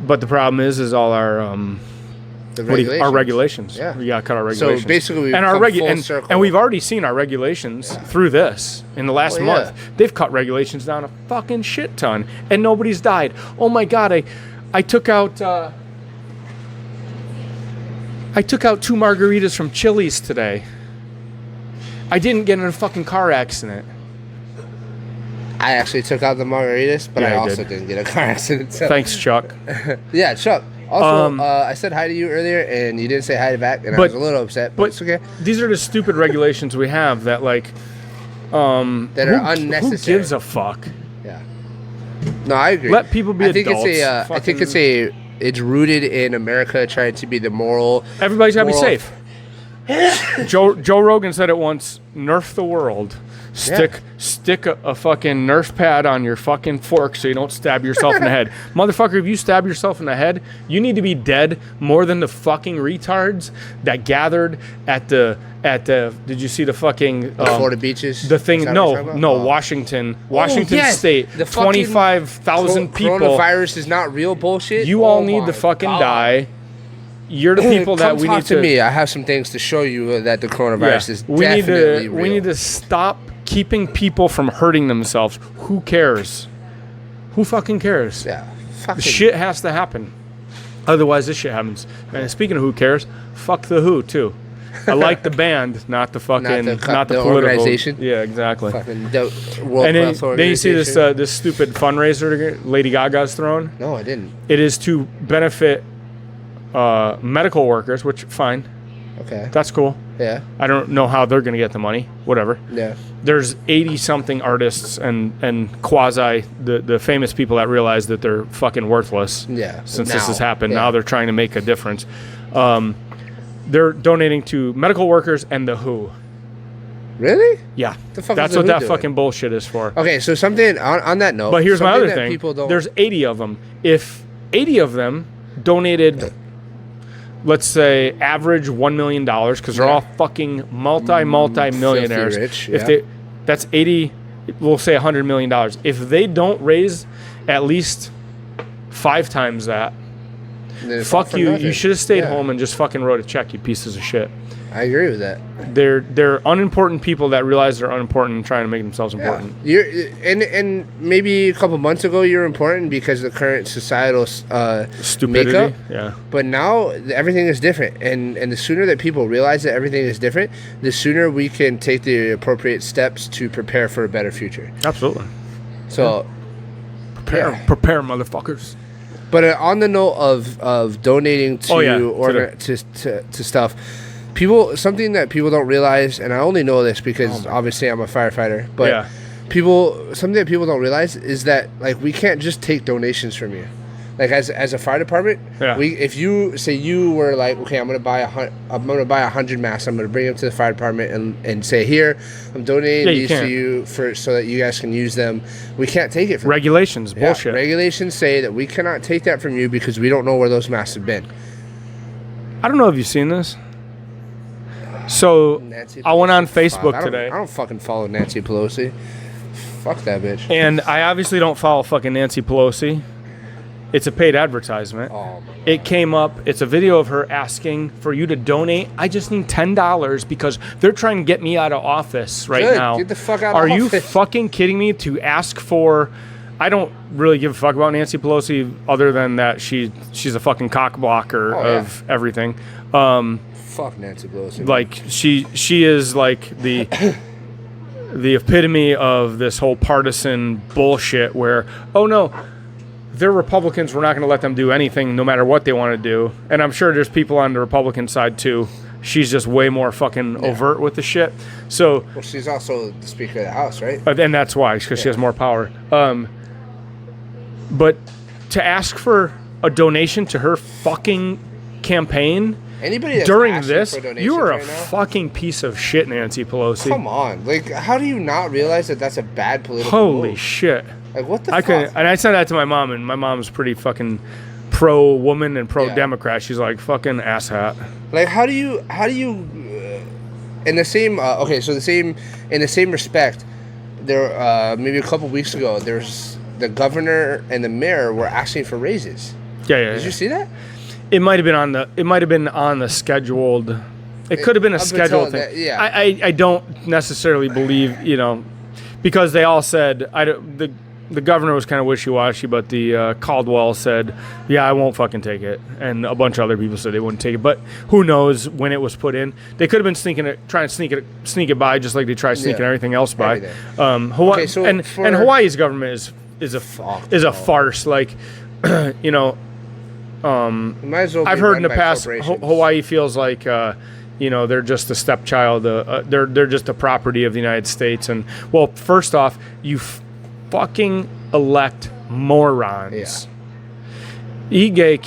But the problem is all our our regulations. Yeah, we gotta cut our regulations. So basically, and we've already seen our regulations through this in the last month. They've cut regulations down a fucking shit ton, and nobody's died. Oh my god, I took out 2 margaritas from Chili's today. I didn't get in a fucking car accident. I actually took out the margaritas, but I also didn't get a car accident. So. Thanks, Chuck. Yeah, Chuck. Also, I said hi to you earlier, and you didn't say hi back, and I was a little upset, but it's okay. These are the stupid regulations we have that, like, that are unnecessary. Who gives a fuck? Yeah. No, I agree. Let people be adults. I think it's rooted in America trying to be the moral. Everybody's got to be safe. Joe Rogan said it once, nerf the world. Stick a fucking Nerf pad on your fucking fork so you don't stab yourself in the head. Motherfucker, if you stab yourself in the head, you need to be dead more than the fucking retards that gathered at the did you see the fucking Florida beaches? The thing Washington State. 25,000 people. Coronavirus is not real bullshit. You all need to fucking die. you're the people that we talk need to me. I have some things to show you that the coronavirus is definitely real. We need to stop keeping people from hurting themselves. Who cares? Who fucking cares? Yeah. Fucking Shit has to happen. Otherwise, this shit happens. And speaking of who cares, fuck the Who too. I like the band, not the fucking, not the political organization. Yeah, exactly. Fucking And then you see this stupid fundraiser Lady Gaga's throwing. No, I didn't. It is to benefit medical workers, which fine. Okay. That's cool. Yeah. I don't know how they're gonna get the money. Whatever. Yeah. There's 80-something artists and quasi the famous people that realize that they're fucking worthless. Yeah. Since this has happened, Yeah. now they're trying to make a difference. They're donating to medical workers and the Who. Really? Yeah. The fuck That's is the what Who that doing? fucking bullshit is for. Okay, so something on that note. But here's my something other that thing. People don't... There's 80 of them. If 80 of them donated, let's say, average $1 million, because they're all fucking multi-millionaires. Rich, if yeah. they, that's 80, we'll say $100 million. If they don't raise at least 5 times that, fuck you. You should have stayed home and just fucking wrote a check, you pieces of shit. I agree with that. They're unimportant people that realize they're unimportant and trying to make themselves important. You're and maybe a couple months ago you're important because of the current societal Stupidity. makeup. Yeah. But now everything is different, and the sooner that people realize that everything is different, the sooner we can take the appropriate steps to prepare for a better future. Absolutely. So Prepare, motherfuckers. But on the note of donating to to stuff, something that people don't realize, and I only know this because obviously I'm a firefighter, but something that people don't realize is that like we can't just take donations from you. Like as a fire department, if you say you were like, okay, I'm gonna buy 100 masks, I'm gonna bring them to the fire department and say, here, I'm donating these to you so that you guys can use them. We can't take it from regulations. you. Bullshit. Regulations say that we cannot take that from you because we don't know where those masks have been. I don't know if you've seen this. So Nancy I went on Pelosi. Facebook today. I don't fucking follow Nancy Pelosi. Fuck that bitch. And I obviously don't follow fucking Nancy Pelosi. It's a paid advertisement. Oh, it came up. It's a video of her asking for you to donate. I just need $10 because they're trying to get me out of office right now. Get the fuck out of office. Are you fucking kidding me? To ask for... I don't really give a fuck about Nancy Pelosi other than that she's a fucking cock blocker of everything. Fuck Nancy Pelosi. Like she is like the epitome of this whole partisan bullshit where, oh no, they're Republicans, we're not going to let them do anything no matter what they want to do. And I'm sure there's people on the Republican side too. She's just way more fucking overt with the shit. So well, she's also the Speaker of the House, right? And that's why, because she has more power. But to ask for a donation to her fucking campaign anybody that's during this, for you are right a now, fucking piece of shit, Nancy Pelosi. Come on, like, how do you not realize that that's a bad political Holy move? shit! Like, what the fuck? And I said that to my mom, and my mom's pretty fucking pro-woman and pro-Democrat. She's like, fucking asshat. Like, how do you in the same in the same respect, there maybe a couple weeks ago, there's the governor and the mayor were asking for raises. Did you see that? It might have been on the scheduled. It could have been a scheduled thing. I don't necessarily believe, because they all said the governor was kind of wishy-washy, but the Caldwell said, yeah, I won't fucking take it, and a bunch of other people said they wouldn't take it. But who knows when it was put in? They could have been trying to sneak it by, just like they tried sneaking everything else by. Hawaii, and Hawaii's government is a farce. Like, I've heard in the past Hawaii feels like they're just a stepchild. They're just a property of the United States. And well, first off, you fucking elect morons. Ige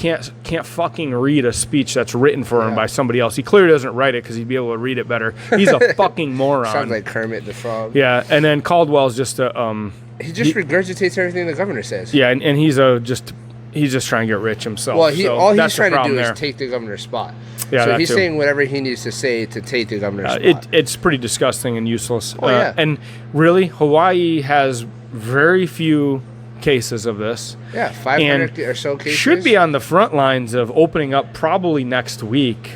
can't fucking read a speech that's written for him by somebody else. He clearly doesn't write it because he'd be able to read it better. He's a fucking moron. Sounds like Kermit the Frog. Yeah, and then Caldwell's just a he just regurgitates everything the governor says. Yeah, and he's just trying to get rich himself. Well, all he's trying to do is take the governor's spot. Yeah, so he's saying whatever he needs to say to take the governor's spot. It's pretty disgusting and useless. Oh, yeah. And really, Hawaii has very few cases of this. Yeah, 500 or so cases. Should be on the front lines of opening up probably next week,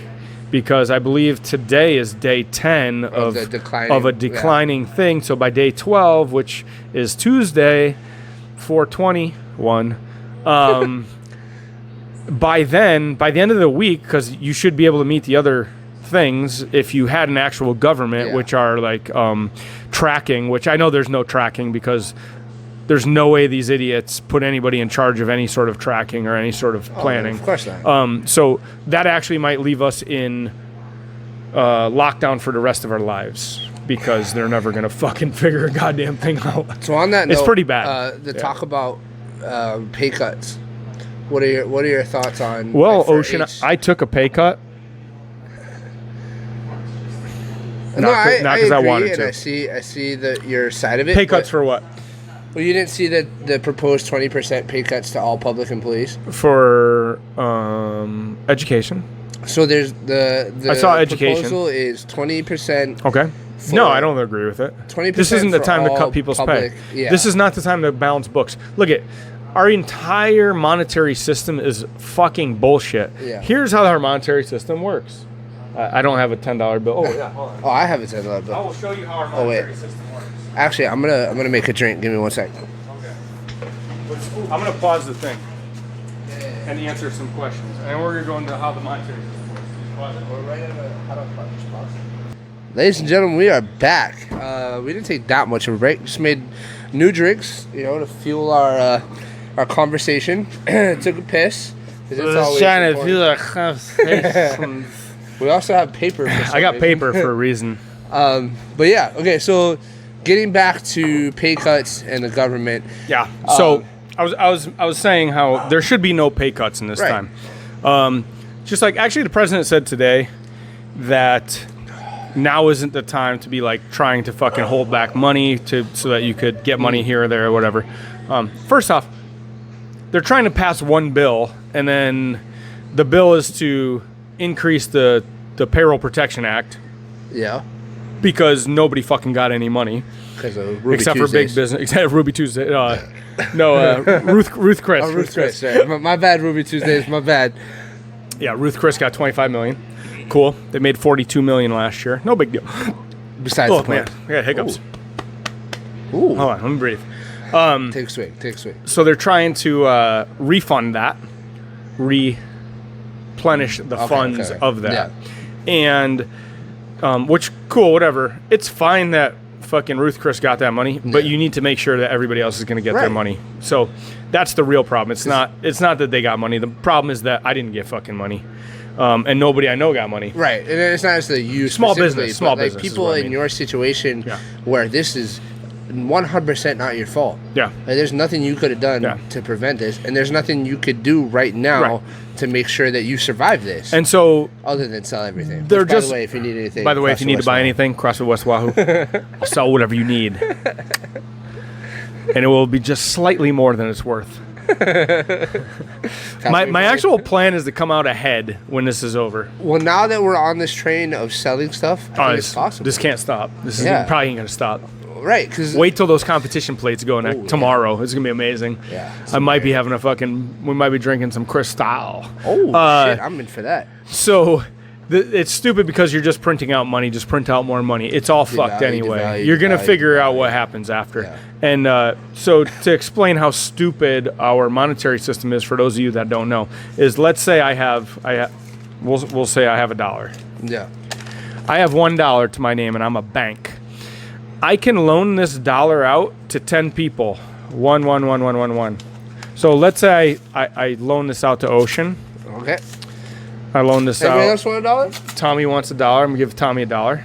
because I believe today is day 10 of a declining thing. So by day 12, which is Tuesday, 4/21, by the end of the week, because you should be able to meet the other things if you had an actual government, which are like tracking, which I know there's no tracking, because there's no way these idiots put anybody in charge of any sort of tracking or any sort of planning. Of course not. So that actually might leave us in lockdown for the rest of our lives, because they're never going to fucking figure a goddamn thing out. So on that note, it's pretty bad. Talk about pay cuts. What are your thoughts on? Well, Ocean, I took a pay cut. Not because I wanted to. I see your side of it. Pay cuts for what? Well, you didn't see the proposed 20% pay cuts to all public employees for education. So there's the I saw education. proposal is 20%. Okay. No, I don't agree with it. 20%. This isn't the time to cut people's pay. Yeah. This is not the time to balance books. Look at our entire monetary system is fucking bullshit. Yeah. Here's how our monetary system works. I don't have a $10 bill. Oh yeah, hold on. Oh, I have a $10 bill. I will show you how our monetary system works. Actually, I'm gonna make a drink. Give me 1 sec. Okay. I'm gonna pause the thing and answer some questions, and we're gonna go into how the monetary system works. Pause it. We're right at pause. Ladies and gentlemen, we are back. We didn't take that much of a break. Just made new drinks, to fuel our conversation. Took a piss. It's always trying to fuel our conversation. We also have paper. I got paper for a reason. But yeah, okay. So, getting back to pay cuts and the government. Yeah. So I was saying how there should be no pay cuts in this time. Just like actually the president said today that now isn't the time to be like trying to fucking hold back money so that you could get money here or there or whatever. First off, they're trying to pass one bill, and then the bill is to increase the Payroll Protection Act. Yeah. Because nobody fucking got any money. Because of Ruby except Tuesdays. For big business. Except Ruby Tuesday. Ruth Chris. Ruth Chris. Right. My bad, Ruby Tuesdays. My bad. Yeah, Ruth Chris got $25 million. Cool. They made $42 million last year. No big deal. Besides the man, I got hiccups. Ooh. Hold on, let me breathe. Take a swig. So they're trying to refund that, replenish the funds of that. Yeah. And, which, cool, whatever. It's fine that fucking Ruth Chris got that money, but you need to make sure that everybody else is going to get their money. So that's the real problem. It's not that they got money. The problem is that I didn't get fucking money. And nobody I know got money. Right. And it's not just the you small business, people in your situation where this is 100% not your fault. Yeah. Like, there's nothing you could have done to prevent this, and there's nothing you could do right now to make sure that you survive this. And so, other than sell everything. They're by the way, if you need anything. By the way, if you need to buy anything, CrossFit West Wahoo, I'll sell whatever you need, and it will be just slightly more than it's worth. my actual plan is to come out ahead when this is over. Well, now that we're on this train of selling stuff, I think it's possible. This can't stop. This is probably ain't gonna stop. Right, because wait till those competition plates go tomorrow. It's gonna be amazing. Yeah, I might be having we might be drinking some Cristal. Oh shit, I'm in for that. So it's stupid because you're just printing out money. Just print out more money. It's all fucked anyway. You're gonna figure out what happens after. Yeah. And so to explain how stupid our monetary system is, for those of you that don't know, is let's say we'll say I have $1. Yeah. I have $1 to my name, and I'm a bank. I can loan this dollar out to 10 people. 1. So let's say I loan this out to Ocean. Okay. I loan this out. Everybody else want $1? Tommy wants $1. I'm going to give Tommy $1.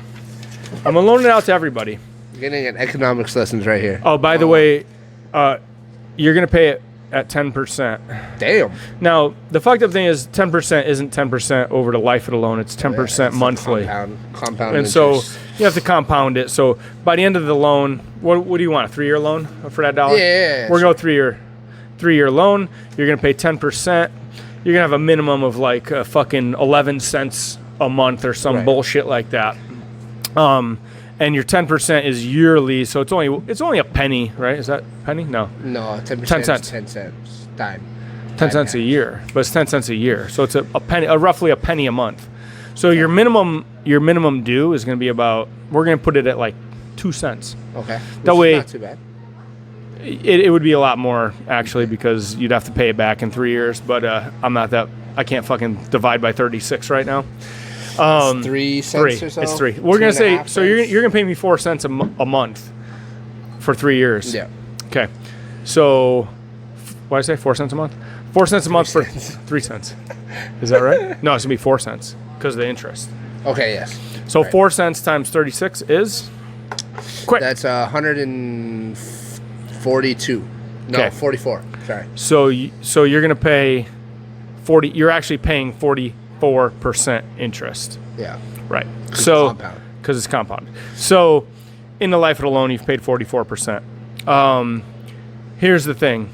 I'm going to loan it out to everybody. Getting an economics lessons right here. Oh, by the way, you're going to pay it at 10%. Damn. Now, the fucked up thing is 10% isn't 10% over the life of the loan. It's 10% monthly. Compound and interest. So you have to compound it. So by the end of the loan, what do you want, a 3-year loan for that $1? Yeah. We're going to go 3-year loan. You're going to pay 10%. You're going to have a minimum of like fucking 11 cents a month or some bullshit like that. and your 10% is yearly, so it's only a penny, right? Is that penny? No. No, 10%. 10 cents. 10 cents. Dime. 10 cents a year, but it's 10 cents a year, so it's a penny, roughly a penny a month. So your minimum due is going to be about. We're going to put it at like 2 cents. Okay. That way, not too bad. It would be a lot more actually because you'd have to pay it back in 3 years. But I'm not that. I can't fucking divide by 36 right now. It's 3 cents or so. It's 3. We're gonna say so. You're gonna pay me 4 cents a month for 3 years. Yeah. Okay. So what did I say? 4 cents a month. 4 cents a month for 3 cents. Is that right? No, it's gonna be 4 cents because of the interest. Okay. Yes. So right. 4 cents times 36 is quick. That's 142. No, Okay. 44. Sorry. So you're gonna pay 40. You're actually paying 44% interest. Yeah. Right. So Because it's compound. So in the life of the loan, you've paid 44%. Here's the thing.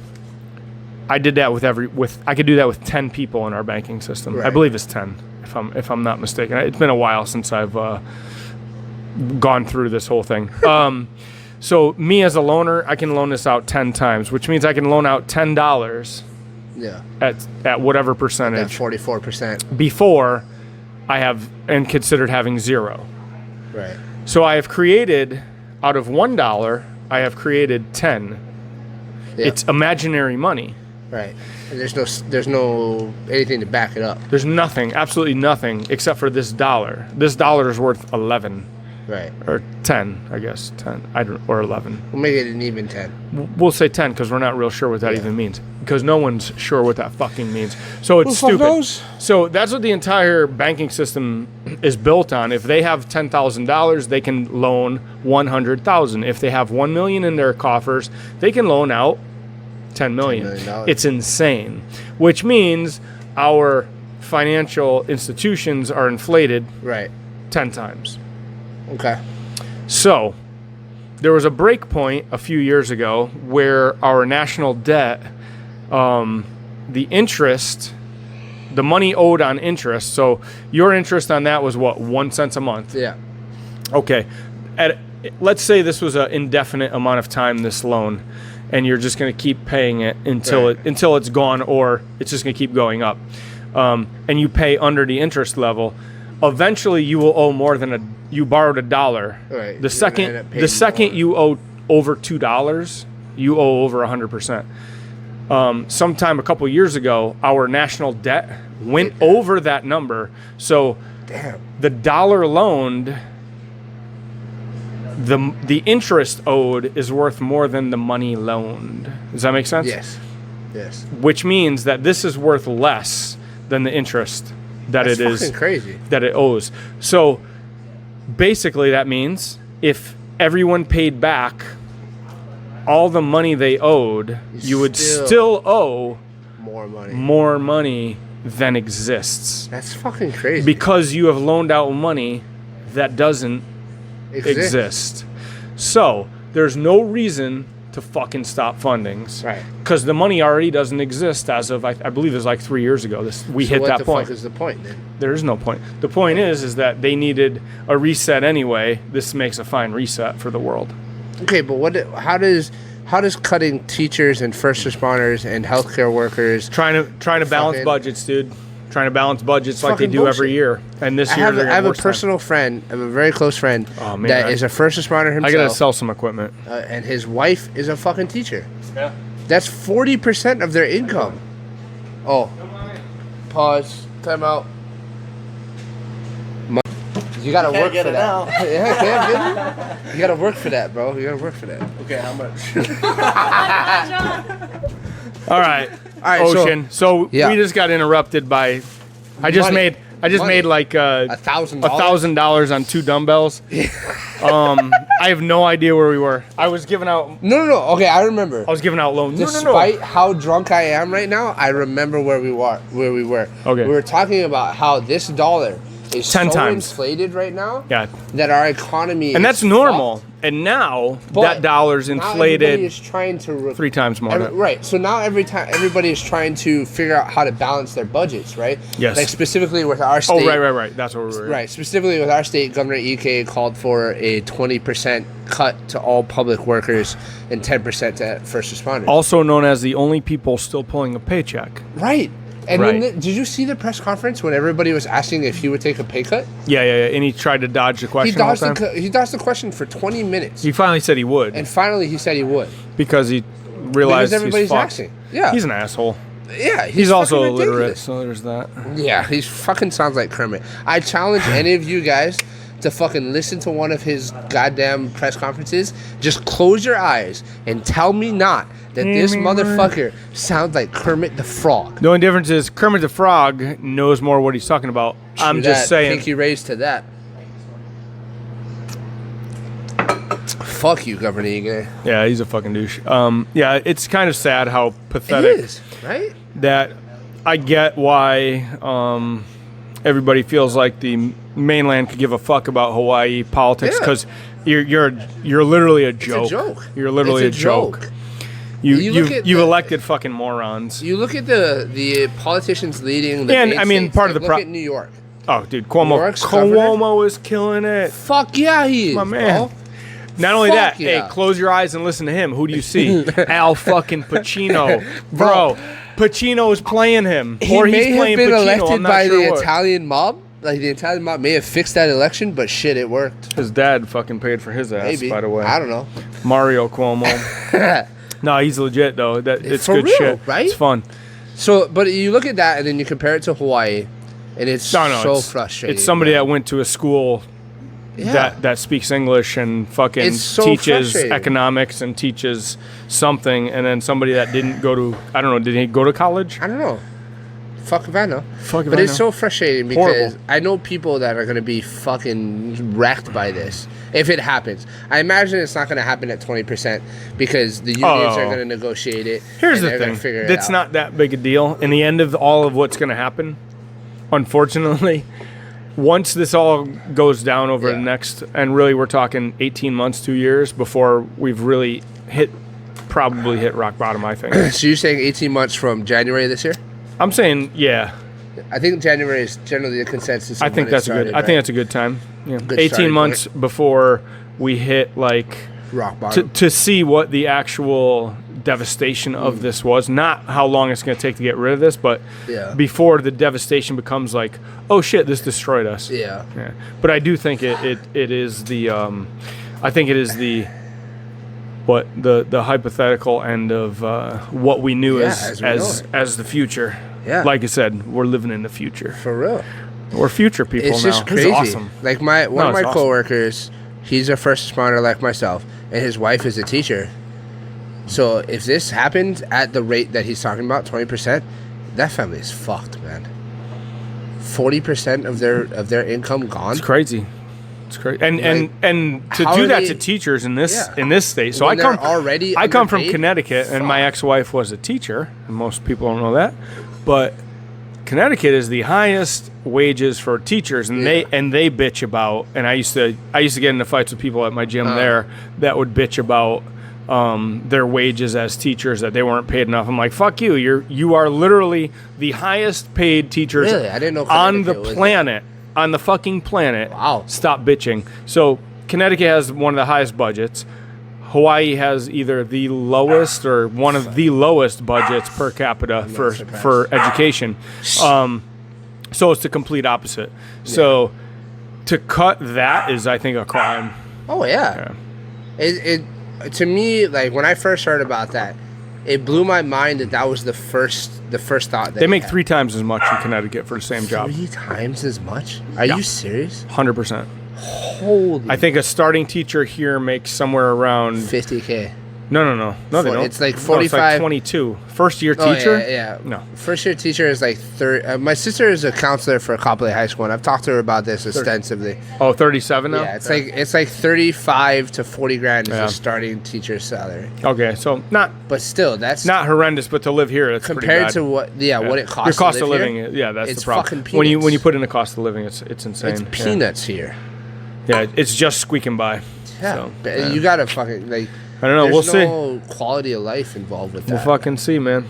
I did that I could do that with 10 people in our banking system. Right. I believe it's 10, if I'm not mistaken. It's been a while since I've gone through this whole thing. So me as a loaner, I can loan this out 10 times, which means I can loan out $10 Yeah. at whatever That percentage 44%. before I have and considered having 0. Right. So I have created, out of $1, I have created 10. Yeah. It's imaginary money. Right. And there's no anything to back it up. There's nothing, absolutely nothing, except for this dollar. This dollar is worth 11 Right. or 10, I guess 10. Or 11. We'll make it an even 10. We'll say 10 because we're not real sure what that even means. Because no one's sure what that fucking means. So it's Who the fuck stupid. knows? So that's what the entire banking system is built on. If they have $10,000, they can loan $100,000. If they have $1 million in their coffers, they can loan out $10 million. $10 million. It's insane. Which means our financial institutions are inflated Right. 10 times. Okay. So, there was a break point a few years ago where our national debt, the interest, the money owed on interest, so your interest on that was what, 1 cent a month? Yeah. Okay. Let's say this was an indefinite amount of time, this loan, and you're just going to keep paying it until until it's gone, or it's just going to keep going up. And you pay under the interest level. Eventually, you will owe more than you borrowed $1. Right. The second you owe over $2, you owe over 100%. Sometime a couple years ago, our national debt went over that number. So Damn. the dollar loaned, the interest owed is worth more than the money loaned. Does that make sense? Yes. Yes. Which means that this is worth less than the interest that That's it is fucking crazy. that it owes. So basically that means if everyone paid back all the money they owed, you would still owe more money than exists. That's fucking crazy. Because you have loaned out money that doesn't exist. So there's no reason to fucking stop fundings. Right. Because the money already doesn't exist as of, I believe it was like 3 years ago. We hit that point. What the fuck is the point then? There is no point. The point is that they needed a reset anyway. This makes a fine reset for the world. Okay, but how does cutting teachers and first responders and healthcare workers trying to balance budgets, dude? Trying to balance budgets like they do every year. And this year I have a personal friend, I have a very close friend that is a first responder himself. I gotta sell some equipment. And his wife is a fucking teacher. Yeah. That's 40% of their income. Oh. Pause. Time out. You gotta work for that. Yeah, you gotta work for that, bro. You gotta work for that. Okay, how much? All right, Ocean. So we just got interrupted by. I just made like $1,000 on 2 dumbbells. I have no idea where we were. I was giving out. No. Okay, I remember. I was giving out loans. Despite how drunk I am right now, I remember where we were. Okay. We were talking about how this dollar is 10 so times inflated right now Yeah. that our economy And is that's normal. fucked. And now But that dollar's now inflated everybody is trying to 3 times more. right. So now everybody is trying to figure out how to balance their budgets, right? Yes. Like specifically with our state. Oh, right. That's what we're Right. Specifically with our state, Governor Ike called for a 20% cut to all public workers and 10% to first responders. Also known as the only people still pulling a paycheck. Right. And Right. did you see the press conference when everybody was asking if he would take a pay cut? Yeah. And he tried to dodge the question all the time. He dodged the question for 20 minutes. He finally said he would. And finally he said he would. Because he realized Because everybody's he's fucked. asking. Yeah. He's an asshole. Yeah. He's also fucking illiterate, ridiculous. so there's that. Yeah, he fucking sounds like Kermit. I challenge any of you guys to fucking listen to one of his goddamn press conferences. Just close your eyes and tell me not that this motherfucker sounds like Kermit the Frog. The only difference is Kermit the Frog knows more what he's talking about. I'm just saying. Pinky raised to that. Fuck you, Governor Egan. Yeah, he's a fucking douche. Yeah, it's kind of sad how It pathetic is, right? that I get why everybody feels like the mainland could give a fuck about Hawaii politics Yeah. because you're literally a joke. It's a joke. You're literally It's a joke. You look at You've the- elected fucking morons. You look at the politicians leading the And, main I mean, states, part of like, the look pro- at New York. Oh, dude, Cuomo is killing it. Fuck yeah, he is, My man. bro. Not only Fuck that, yeah. hey, close your eyes and listen to him. Who do you see? Al fucking Pacino. Bro, Pacino is playing him. He or may he's have playing been Pacino. elected I'm not by sure the what. Italian mob. Like, the Italian mob may have fixed that election, but shit, it worked. His dad fucking paid for his ass, Maybe. by the way. I don't know. Mario Cuomo. No, he's legit, though. It's For good real, shit. right? It's fun. So, but you look at that and then you compare it to Hawaii, and it's so it's, frustrating. It's somebody man. that went to a school Yeah. that speaks English and fucking It's so teaches frustrating. economics and teaches something, and then somebody that didn't go to, I don't know, did he go to college? I don't know. Fuck if I know. Fuck if But I it's know. so frustrating because Horrible. I know people that are going to be fucking wrecked by this if it happens. I imagine it's not going to happen at 20% because the unions are going to negotiate it. Here's and the they're gonna thing. figure it That's out. not that big a deal. In the end of all of what's going to happen, unfortunately, once this all goes down over the Yeah. next, and really we're talking 18 months, 2 years before we've really probably hit rock bottom, I think. So you're saying 18 months from January this year? I'm saying, yeah. I think January is generally the consensus. I think that's a good. I think that's a good time. Yeah. Good 18 starting months before we hit like rock bottom. to see what the actual devastation of this was. Not how long it's going to take to get rid of this, but Yeah. before the devastation becomes like, oh shit, this destroyed us. Yeah. Yeah. But I do think it is the I think it is the hypothetical end of what we knew Yeah, as as we know as the future. Yeah. Like I said, we're living in the future. For real. We're future people It's now. just This is crazy. awesome. Like one of my it's awesome. coworkers, he's a first responder like myself, and his wife is a teacher. So if this happens at the rate that he's talking about, 20%, that family is fucked, man. 40% of their income gone. It's crazy. It's crazy. And Like, and to how do are that they- to teachers in this Yeah. state. So When I come they're already I come from underpaid? Connecticut, and my Fuck. ex-wife was a teacher, and most people don't know that. But Connecticut is the highest wages for teachers, and Yeah. they bitch about. And I used to get into fights with people at my gym there that would bitch about their wages as teachers, that they weren't paid enough. I'm like, fuck you. You are literally the highest paid teachers Really? I didn't know on the Connecticut was planet. On the fucking planet. Wow. Stop bitching. So Connecticut has one of the highest budgets. Hawaii has either the lowest or one of the lowest budgets per capita for education. So it's the complete opposite. So to cut that is, I think, a crime. Oh yeah. It to me, like when I first heard about that, it blew my mind that was the first thought. That They make had. 3 times as much in Connecticut for the same job. 3 times as much? Are Yeah. you serious? 100%. Holy. I think a starting teacher here makes somewhere around 50K. No, they don't. It's like No, 45. it's like 22. First year Oh, teacher? yeah. No. First year teacher is like 30. My sister is a counselor for Copley High School, and I've talked to her about this extensively. Oh, 37 now? Yeah, it's like 35 to 40 grand is Yeah. a starting teacher's salary. Okay, so not Still, that's not horrendous, but to live here, that's pretty compared bad. to what it costs. Your cost to of live living, here, that's it's the problem. fucking When you peanuts. put in the cost of living, it's insane. It's peanuts here. Yeah, it's just squeaking by. Yeah, So, but you gotta fucking like. I don't know. We'll There's see. no quality of life involved with that. We'll fucking see, man.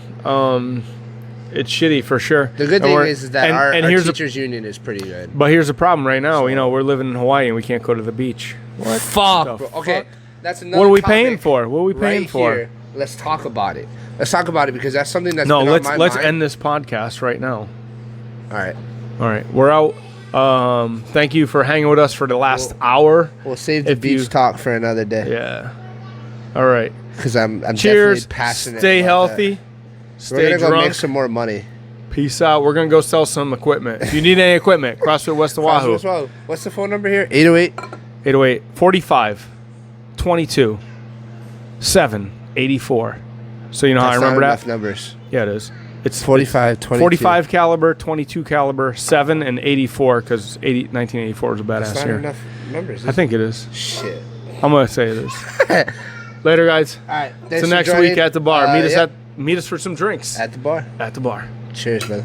It's shitty for sure. The good thing is that our here's teachers union is pretty good. But here's the problem right now. You know, we're living in Hawaii and we can't go to the beach. What? Fuck. The Bro. Okay, fuck? that's another. What are we topic paying for? What are we paying right for? Here. Let's talk about it. Let's talk about it because that's something that's No, been let's on my mind. end this podcast right now. All right. All right, we're out. Thank you for hanging with us for the last hour. We'll save the If beach you- talk for another day. Yeah. All right. Because I'm Cheers. definitely passionate. Stay about healthy. that. Stay We're gonna drunk. go make some more money. Peace out. We're gonna go sell some equipment. If you need any equipment, CrossFit West Oahu. What's the phone number here? 808. 808 45 22 7 84. So you know how I That's remember not that? enough numbers. Yeah, it is. It's 45, 22. 45 caliber, 22 caliber, 7 and 84 because 1984 is a That's badass not year. enough numbers. I think it is. Shit. I'm gonna say it is. Later, guys. All right. So next week at the bar. Meet us yep. meet us for some drinks At the bar. at the bar. Cheers, brother.